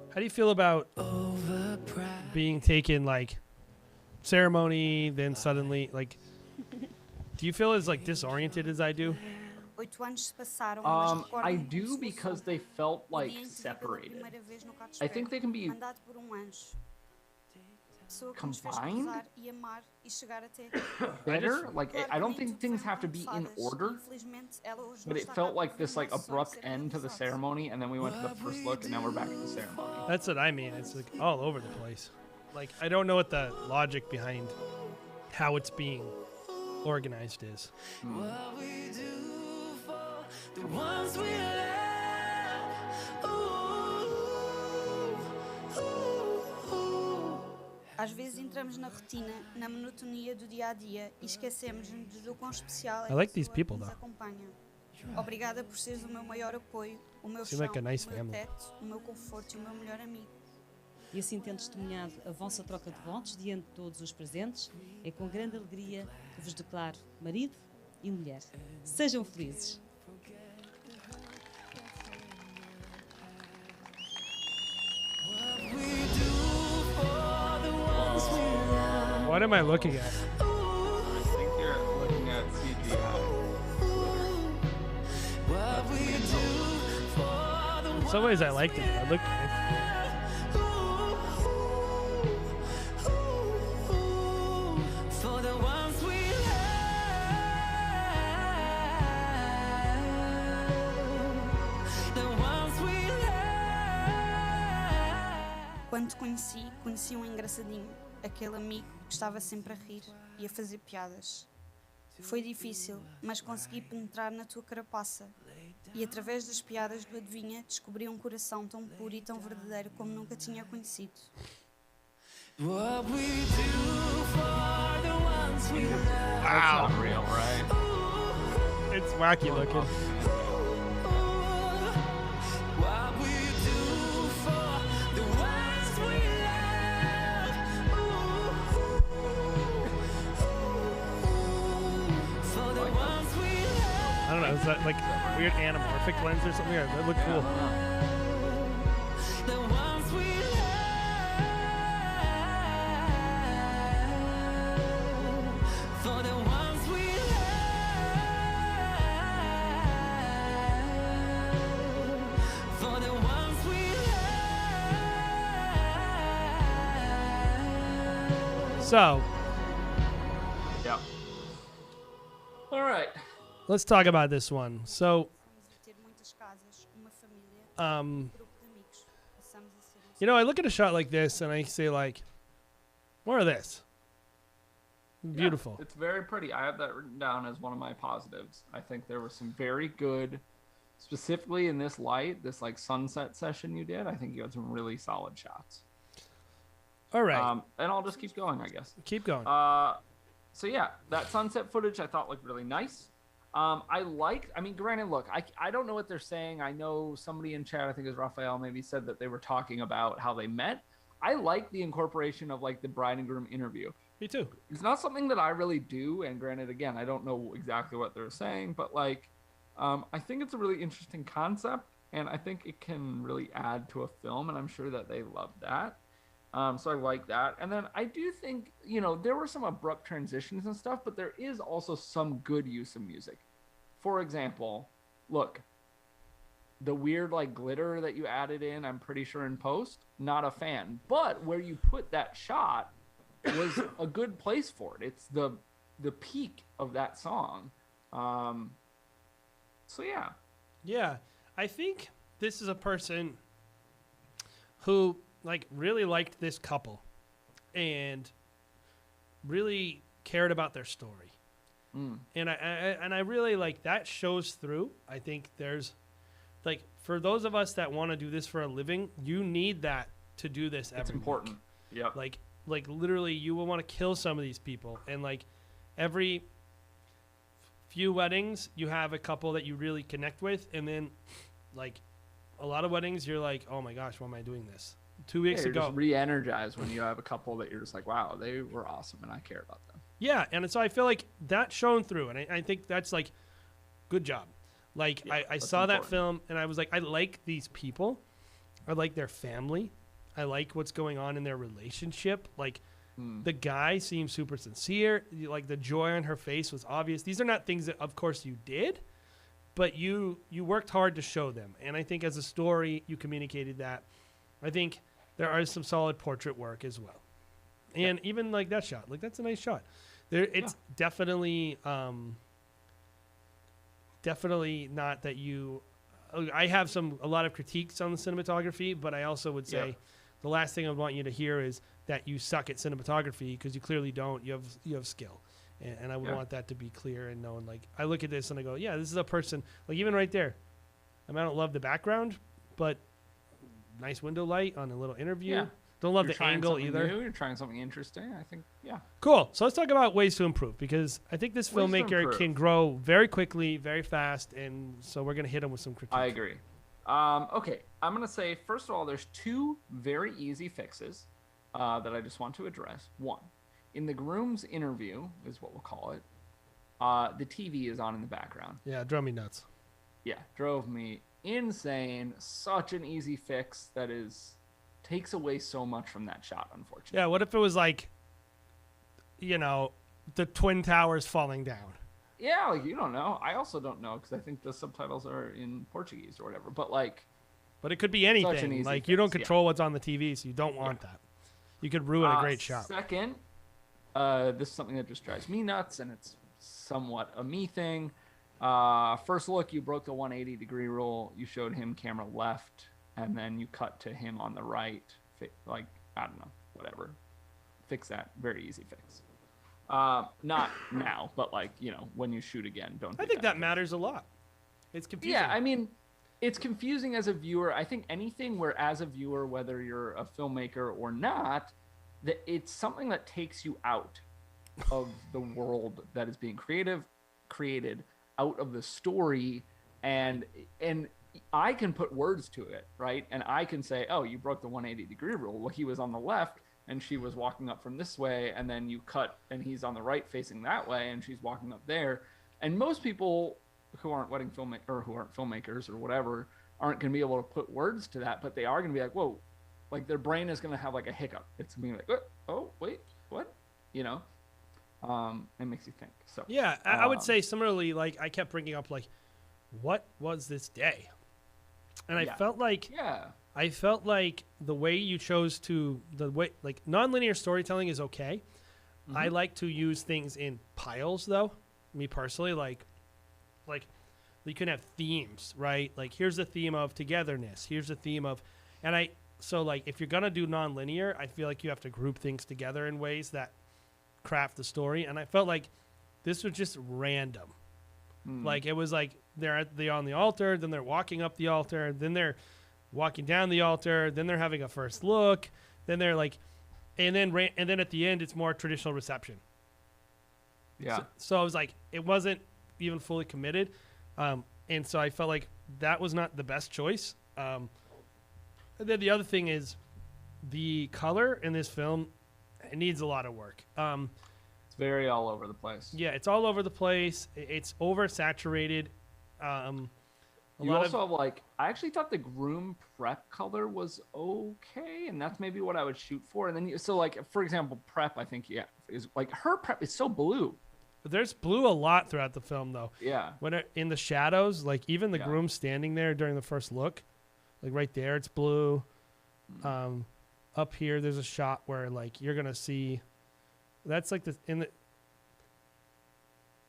[SPEAKER 2] How do you feel about being taken, like, ceremony, then suddenly, like, do you feel as, like, disoriented as I do?
[SPEAKER 10] 8 anos se passaram, mas recordo
[SPEAKER 1] I do because they felt like separated. I think they can be
[SPEAKER 10] pessoa que nos fez
[SPEAKER 1] combined
[SPEAKER 10] cruzar e amar e chegar até.
[SPEAKER 1] better. Like
[SPEAKER 10] Claro
[SPEAKER 1] I
[SPEAKER 10] que
[SPEAKER 1] don't
[SPEAKER 10] nem
[SPEAKER 1] think
[SPEAKER 10] tudo
[SPEAKER 1] things
[SPEAKER 10] foi
[SPEAKER 1] have to be in
[SPEAKER 10] fadas.
[SPEAKER 1] order,
[SPEAKER 10] Infelizmente, ela hoje
[SPEAKER 1] but
[SPEAKER 10] não
[SPEAKER 1] it
[SPEAKER 10] está cá
[SPEAKER 1] felt
[SPEAKER 10] para
[SPEAKER 1] like
[SPEAKER 10] ver
[SPEAKER 1] this
[SPEAKER 10] o
[SPEAKER 1] like
[SPEAKER 10] nosso sonho
[SPEAKER 1] abrupt
[SPEAKER 10] ser
[SPEAKER 1] end to the
[SPEAKER 10] realizado.
[SPEAKER 1] ceremony, and then we went to the first look, and now we're back at the ceremony.
[SPEAKER 2] That's what I mean. It's like all over the place. Like I don't know what the logic behind how it's being organized is.
[SPEAKER 7] What we do for the ones we love.
[SPEAKER 10] Às vezes entramos na rotina, na monotonia do dia a dia e esquecemos-nos do quão especial é
[SPEAKER 2] I like
[SPEAKER 10] a
[SPEAKER 2] these
[SPEAKER 10] pessoa
[SPEAKER 2] people,
[SPEAKER 10] que nos
[SPEAKER 2] though.
[SPEAKER 10] acompanha. Obrigada por seres o meu maior apoio, o meu
[SPEAKER 2] Seem
[SPEAKER 10] chão,
[SPEAKER 2] like a nice
[SPEAKER 10] o meu
[SPEAKER 2] family.
[SPEAKER 10] teto, o meu conforto e o meu melhor amigo.
[SPEAKER 11] E assim tendo testemunhado a vossa troca de votos diante de todos os presentes, é com grande alegria que vos declaro marido e mulher. Sejam felizes.
[SPEAKER 2] What am I looking at?
[SPEAKER 1] I think you're looking at CGI.
[SPEAKER 2] In some ways, I liked it. I looked nice.
[SPEAKER 7] For the ones we love, the ones we love.
[SPEAKER 10] Quando te conheci um engraçadinho, aquele amigo que estava sempre a rir e a fazer piadas. Foi difícil, mas consegui penetrar na tua carapaça. E através das piadas do Adivinha, descobri um coração tão puro e tão verdadeiro como nunca tinha conhecido.
[SPEAKER 7] What we do for the ones we love.
[SPEAKER 1] That's not real, right?
[SPEAKER 2] It's wacky looking.
[SPEAKER 7] What we do for the ones we love. For the ones we love.
[SPEAKER 2] I don't know. Is that like a weird anamorphic lens or something? That looked cool.
[SPEAKER 7] The ones we love. For the ones we love. For the ones we love.
[SPEAKER 2] So
[SPEAKER 1] Yeah. All right.
[SPEAKER 2] let's talk about this one. So,
[SPEAKER 10] Fomos a ter muitas casas, uma família,
[SPEAKER 2] um,
[SPEAKER 10] grupo de amigos. Passamos a ser
[SPEAKER 2] you know, I look at a shot like this and I say, like, more of this. Beautiful.
[SPEAKER 1] Yeah, it's very pretty. I have that written down as one of my positives. I think there was some very good, specifically in this light, this like sunset session you did. I think you had some really solid shots.
[SPEAKER 2] All right.
[SPEAKER 1] And I'll just keep going, I guess.
[SPEAKER 2] Keep going.
[SPEAKER 1] So yeah, that sunset footage I thought looked really nice. I mean, granted, look, I don't know what they're saying. I know somebody in chat, I think it was Raphael, maybe said that they were talking about how they met. I like the incorporation of like the bride and groom interview.
[SPEAKER 2] Me too.
[SPEAKER 1] It's not something that I really do, and granted, again, I don't know exactly what they're saying, but like, I think it's a really interesting concept, and I think it can really add to a film, and I'm sure that they love that. So I like that. And then I do think, you know, there were some abrupt transitions and stuff, but there is also some good use of music. For example, look, the weird like glitter that you added in, I'm pretty sure in post, not a fan. But where you put that shot was a good place for it. It's the peak of that song. So yeah.
[SPEAKER 2] Yeah. I think this is a person who like really liked this couple and really cared about their story. And I really like that shows through. I think there's like for those of us that want to do this for a living, you need that to do this every
[SPEAKER 1] It's important.
[SPEAKER 2] week.
[SPEAKER 1] Yeah.
[SPEAKER 2] Like literally you will want to kill some of these people, and like every few weddings you have a couple that you really connect with, and then like a lot of weddings you're like, oh my gosh, why am I doing this? 2 weeks
[SPEAKER 1] you're
[SPEAKER 2] ago,
[SPEAKER 1] just re-energized when you have a couple that you're just like, wow, they were awesome and I care about them.
[SPEAKER 2] yeah, and so I feel like that shone through, and I think that's like good job. Like
[SPEAKER 1] Yeah,
[SPEAKER 2] I
[SPEAKER 1] that's
[SPEAKER 2] saw that
[SPEAKER 1] important.
[SPEAKER 2] film and I was like, I like these people, I like their family, I like what's going on in their relationship. Like the guy seemed super sincere, like the joy on her face was obvious. These are not things that of course you did, but you worked hard to show them, and I think as a story you communicated that. I think there are some solid portrait work as well. And even like that shot, like that's a nice shot. It's definitely not that you. I have a lot of critiques on the cinematography, but I also would say the last thing I want you to hear is that you suck at cinematography, because you clearly don't. You have skill, and I would want that to be clear and known. Like, I look at this and I go, yeah, this is a person. Like, even right there, I mean, I don't love the background, but nice window light on a little interview.
[SPEAKER 1] Yeah.
[SPEAKER 2] Don't love
[SPEAKER 1] You're
[SPEAKER 2] the
[SPEAKER 1] trying
[SPEAKER 2] angle
[SPEAKER 1] something
[SPEAKER 2] either.
[SPEAKER 1] new, you're trying something interesting. I think,
[SPEAKER 2] Cool. So let's talk about ways to improve, because I think this
[SPEAKER 1] Ways to
[SPEAKER 2] filmmaker
[SPEAKER 1] improve.
[SPEAKER 2] can grow very quickly, very fast, and so we're gonna hit him with some critique.
[SPEAKER 1] I agree. Okay, I'm gonna say first of all, there's two very easy fixes that I just want to address. One, in the groom's interview is what we'll call it. The TV is on in the background.
[SPEAKER 2] Yeah, it drove me nuts.
[SPEAKER 1] Yeah, drove me insane. Such an easy fix that takes away so much from that shot, unfortunately.
[SPEAKER 2] Yeah, what if it was like, the Twin Towers falling down?
[SPEAKER 1] Yeah, like, you don't know. I also don't know, because I think the subtitles are in Portuguese or whatever. But
[SPEAKER 2] it could be
[SPEAKER 1] such an
[SPEAKER 2] anything.
[SPEAKER 1] easy
[SPEAKER 2] Like, you don't
[SPEAKER 1] fix,
[SPEAKER 2] control what's on the TV, so you don't want that. You could ruin a great shot.
[SPEAKER 1] Second, this is something that just drives me nuts, and it's somewhat a me thing. First look, you broke the 180-degree rule. You showed him camera left, and then you cut to him on the right. Like, I don't know, whatever. Fix that. Very easy fix. Not now, but like, when you shoot again, don't do
[SPEAKER 2] I think that matters a lot. It's confusing.
[SPEAKER 1] Yeah, I mean, it's confusing as a viewer. I think anything where, as a viewer, whether you're a filmmaker or not, that it's something that takes you out of the world that is being created out of the story, and I can put words to it, right? And I can say, oh, you broke the 180-degree rule. Well, he was on the left and she was walking up from this way, and then you cut and he's on the right facing that way and she's walking up there. And most people who aren't filmmakers or whatever aren't going to be able to put words to that, but they are going to be like, whoa, like their brain is going to have like a hiccup. It's going to be like, oh, wait, what? It makes you think. So
[SPEAKER 2] yeah, I would say similarly, like, I kept bringing up, like, what was this day? And I felt like the way you chose like, nonlinear storytelling is okay. Mm-hmm. I like to use things in piles, though. Me personally, like you can have themes, right? Like, here's the theme of togetherness. Here's the theme of, so like, if you're gonna do nonlinear, I feel like you have to group things together in ways that craft the story. And I felt like this was just random. Like, it was like they're on the altar, then they're walking up the altar, then they're walking down the altar, then they're having a first look, then they're like, and then at the end it's more traditional reception.
[SPEAKER 1] Yeah.
[SPEAKER 2] So I was like, it wasn't even fully committed, and so I felt like that was not the best choice. And then the other thing is, the color in this film, it needs a lot of work.
[SPEAKER 1] It's very all over the place.
[SPEAKER 2] Yeah, it's all over the place. It's oversaturated.
[SPEAKER 1] You also have, like, I actually thought the groom prep color was okay, and that's maybe what I would shoot for. And then like, for example, prep, I think is like, her prep is so blue.
[SPEAKER 2] But there's blue a lot throughout the film, though.
[SPEAKER 1] Yeah.
[SPEAKER 2] When in the shadows, like, even the groom standing there during the first look, like right there, it's blue. Up here, there's a shot where, like, you're gonna see. That's like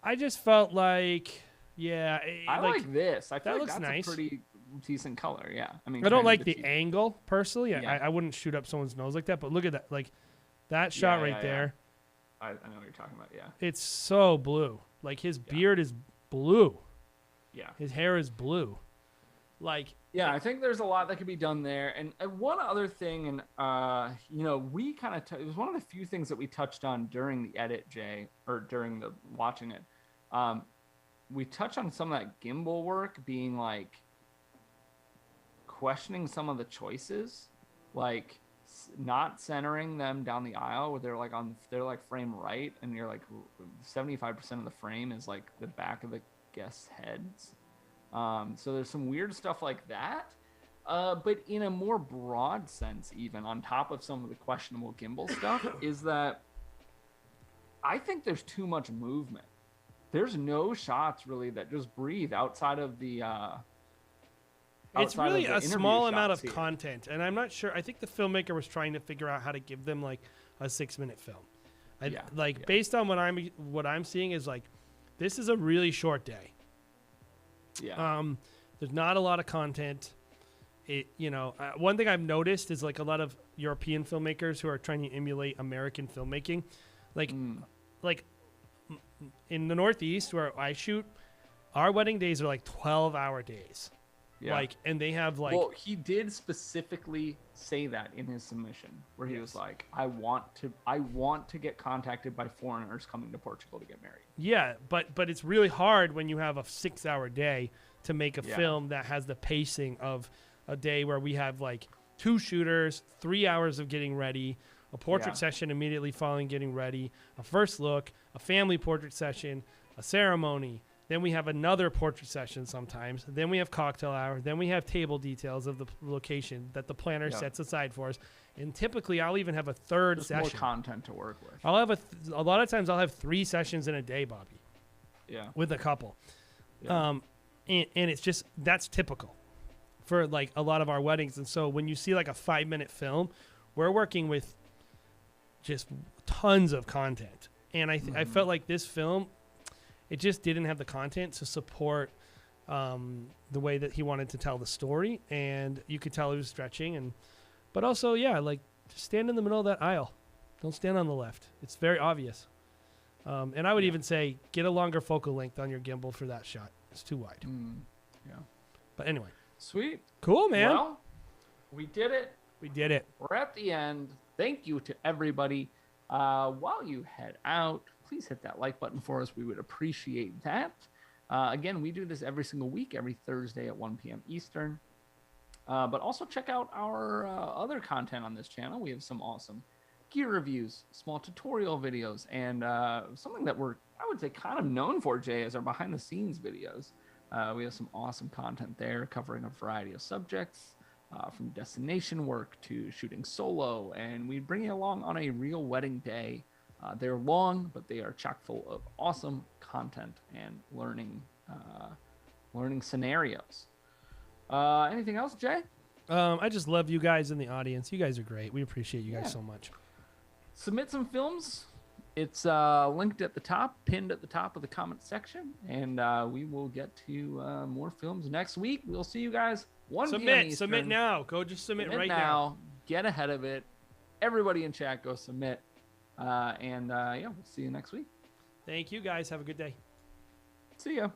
[SPEAKER 2] I just felt like,
[SPEAKER 1] I like this. I feel
[SPEAKER 2] that
[SPEAKER 1] like
[SPEAKER 2] looks
[SPEAKER 1] that's
[SPEAKER 2] nice.
[SPEAKER 1] a pretty decent color. Yeah, I mean,
[SPEAKER 2] I don't like
[SPEAKER 1] kind
[SPEAKER 2] the
[SPEAKER 1] of
[SPEAKER 2] angle personally.
[SPEAKER 1] Yeah.
[SPEAKER 2] I wouldn't shoot up someone's nose like that. But look at that, like, that shot right there.
[SPEAKER 1] I know what you're talking about. Yeah,
[SPEAKER 2] it's so blue. Like, his beard is blue.
[SPEAKER 1] Yeah,
[SPEAKER 2] his hair is blue. Like,
[SPEAKER 1] yeah, I think there's a lot that could be done there. And one other thing, and we kind of it was one of the few things that we touched on during the edit, Jay, or during the watching it. We touched on some of that gimbal work being, like, questioning some of the choices, like not centering them down the aisle where they're like frame right, and you're like 75% of the frame is like the back of the guests' heads. So there's some weird stuff like that. But in a more broad sense, even on top of some of the questionable gimbal stuff, is that I think there's too much movement. There's no shots really that just breathe outside of the.
[SPEAKER 2] It's really a small amount of
[SPEAKER 1] here.
[SPEAKER 2] content, and I'm not sure. I think the filmmaker was trying to figure out how to give them, like, a 6-minute film.
[SPEAKER 1] Yeah,
[SPEAKER 2] Based on what I'm seeing is like, this is a really short day.
[SPEAKER 1] Yeah.
[SPEAKER 2] There's not a lot of content. One thing I've noticed is like a lot of European filmmakers who are trying to emulate American filmmaking, like in the Northeast where I shoot, our wedding days are like 12-hour days.
[SPEAKER 1] Yeah.
[SPEAKER 2] And they have like.
[SPEAKER 1] Well, he did specifically say that in his submission, where he was like, "I want to get contacted by foreigners coming to Portugal to get married."
[SPEAKER 2] Yeah, but it's really hard when you have a 6-hour day to make a film that has the pacing of a day where we have like 2 shooters, 3 hours of getting ready, a portrait session immediately following getting ready, a first look, a family portrait session, a ceremony. Then we have another portrait session sometimes. Then we have cocktail hour. Then we have table details of the location that the planner sets aside for us. And typically, I'll even have a third session.
[SPEAKER 1] More content to work with.
[SPEAKER 2] I'll have a lot of times I'll have 3 sessions in a day, Bobby.
[SPEAKER 1] Yeah.
[SPEAKER 2] With a couple.
[SPEAKER 1] Yeah.
[SPEAKER 2] And it's just, that's typical for like a lot of our weddings. And so when you see like a 5-minute film, we're working with just tons of content. And I felt like this film, it just didn't have the content to support the way that he wanted to tell the story, and you could tell he was stretching. But also, just stand in the middle of that aisle. Don't stand on the left. It's very obvious. And I would even say get a longer focal length on your gimbal for that shot. It's too wide.
[SPEAKER 1] Yeah.
[SPEAKER 2] But anyway.
[SPEAKER 1] Sweet.
[SPEAKER 2] Cool, man.
[SPEAKER 1] Well, we did it.
[SPEAKER 2] We did it.
[SPEAKER 1] We're at the end. Thank you to everybody. While you head out, please hit that like button for us. We would appreciate that. Again, we do this every single week, every Thursday at 1 p.m. Eastern. But also check out our other content on this channel. We have some awesome gear reviews, small tutorial videos, and something that we're, I would say, kind of known for, Jay, is our behind-the-scenes videos. We have some awesome content there covering a variety of subjects, from destination work to shooting solo, and we bring you along on a real wedding day. They're long, but they are chock full of awesome content and learning scenarios. Anything else, Jay?
[SPEAKER 2] I just love you guys in the audience. You guys are great. We appreciate you guys so much.
[SPEAKER 1] Submit some films. It's linked at the top, pinned at the top of the comment section, and we will get to more films next week. We'll see you guys 1 p.m. Eastern.
[SPEAKER 2] Submit now. Go just submit right now.
[SPEAKER 1] Get ahead of it. Everybody in chat, go submit. We'll see you next week.
[SPEAKER 2] Thank you, guys. Have a good day.
[SPEAKER 1] See ya.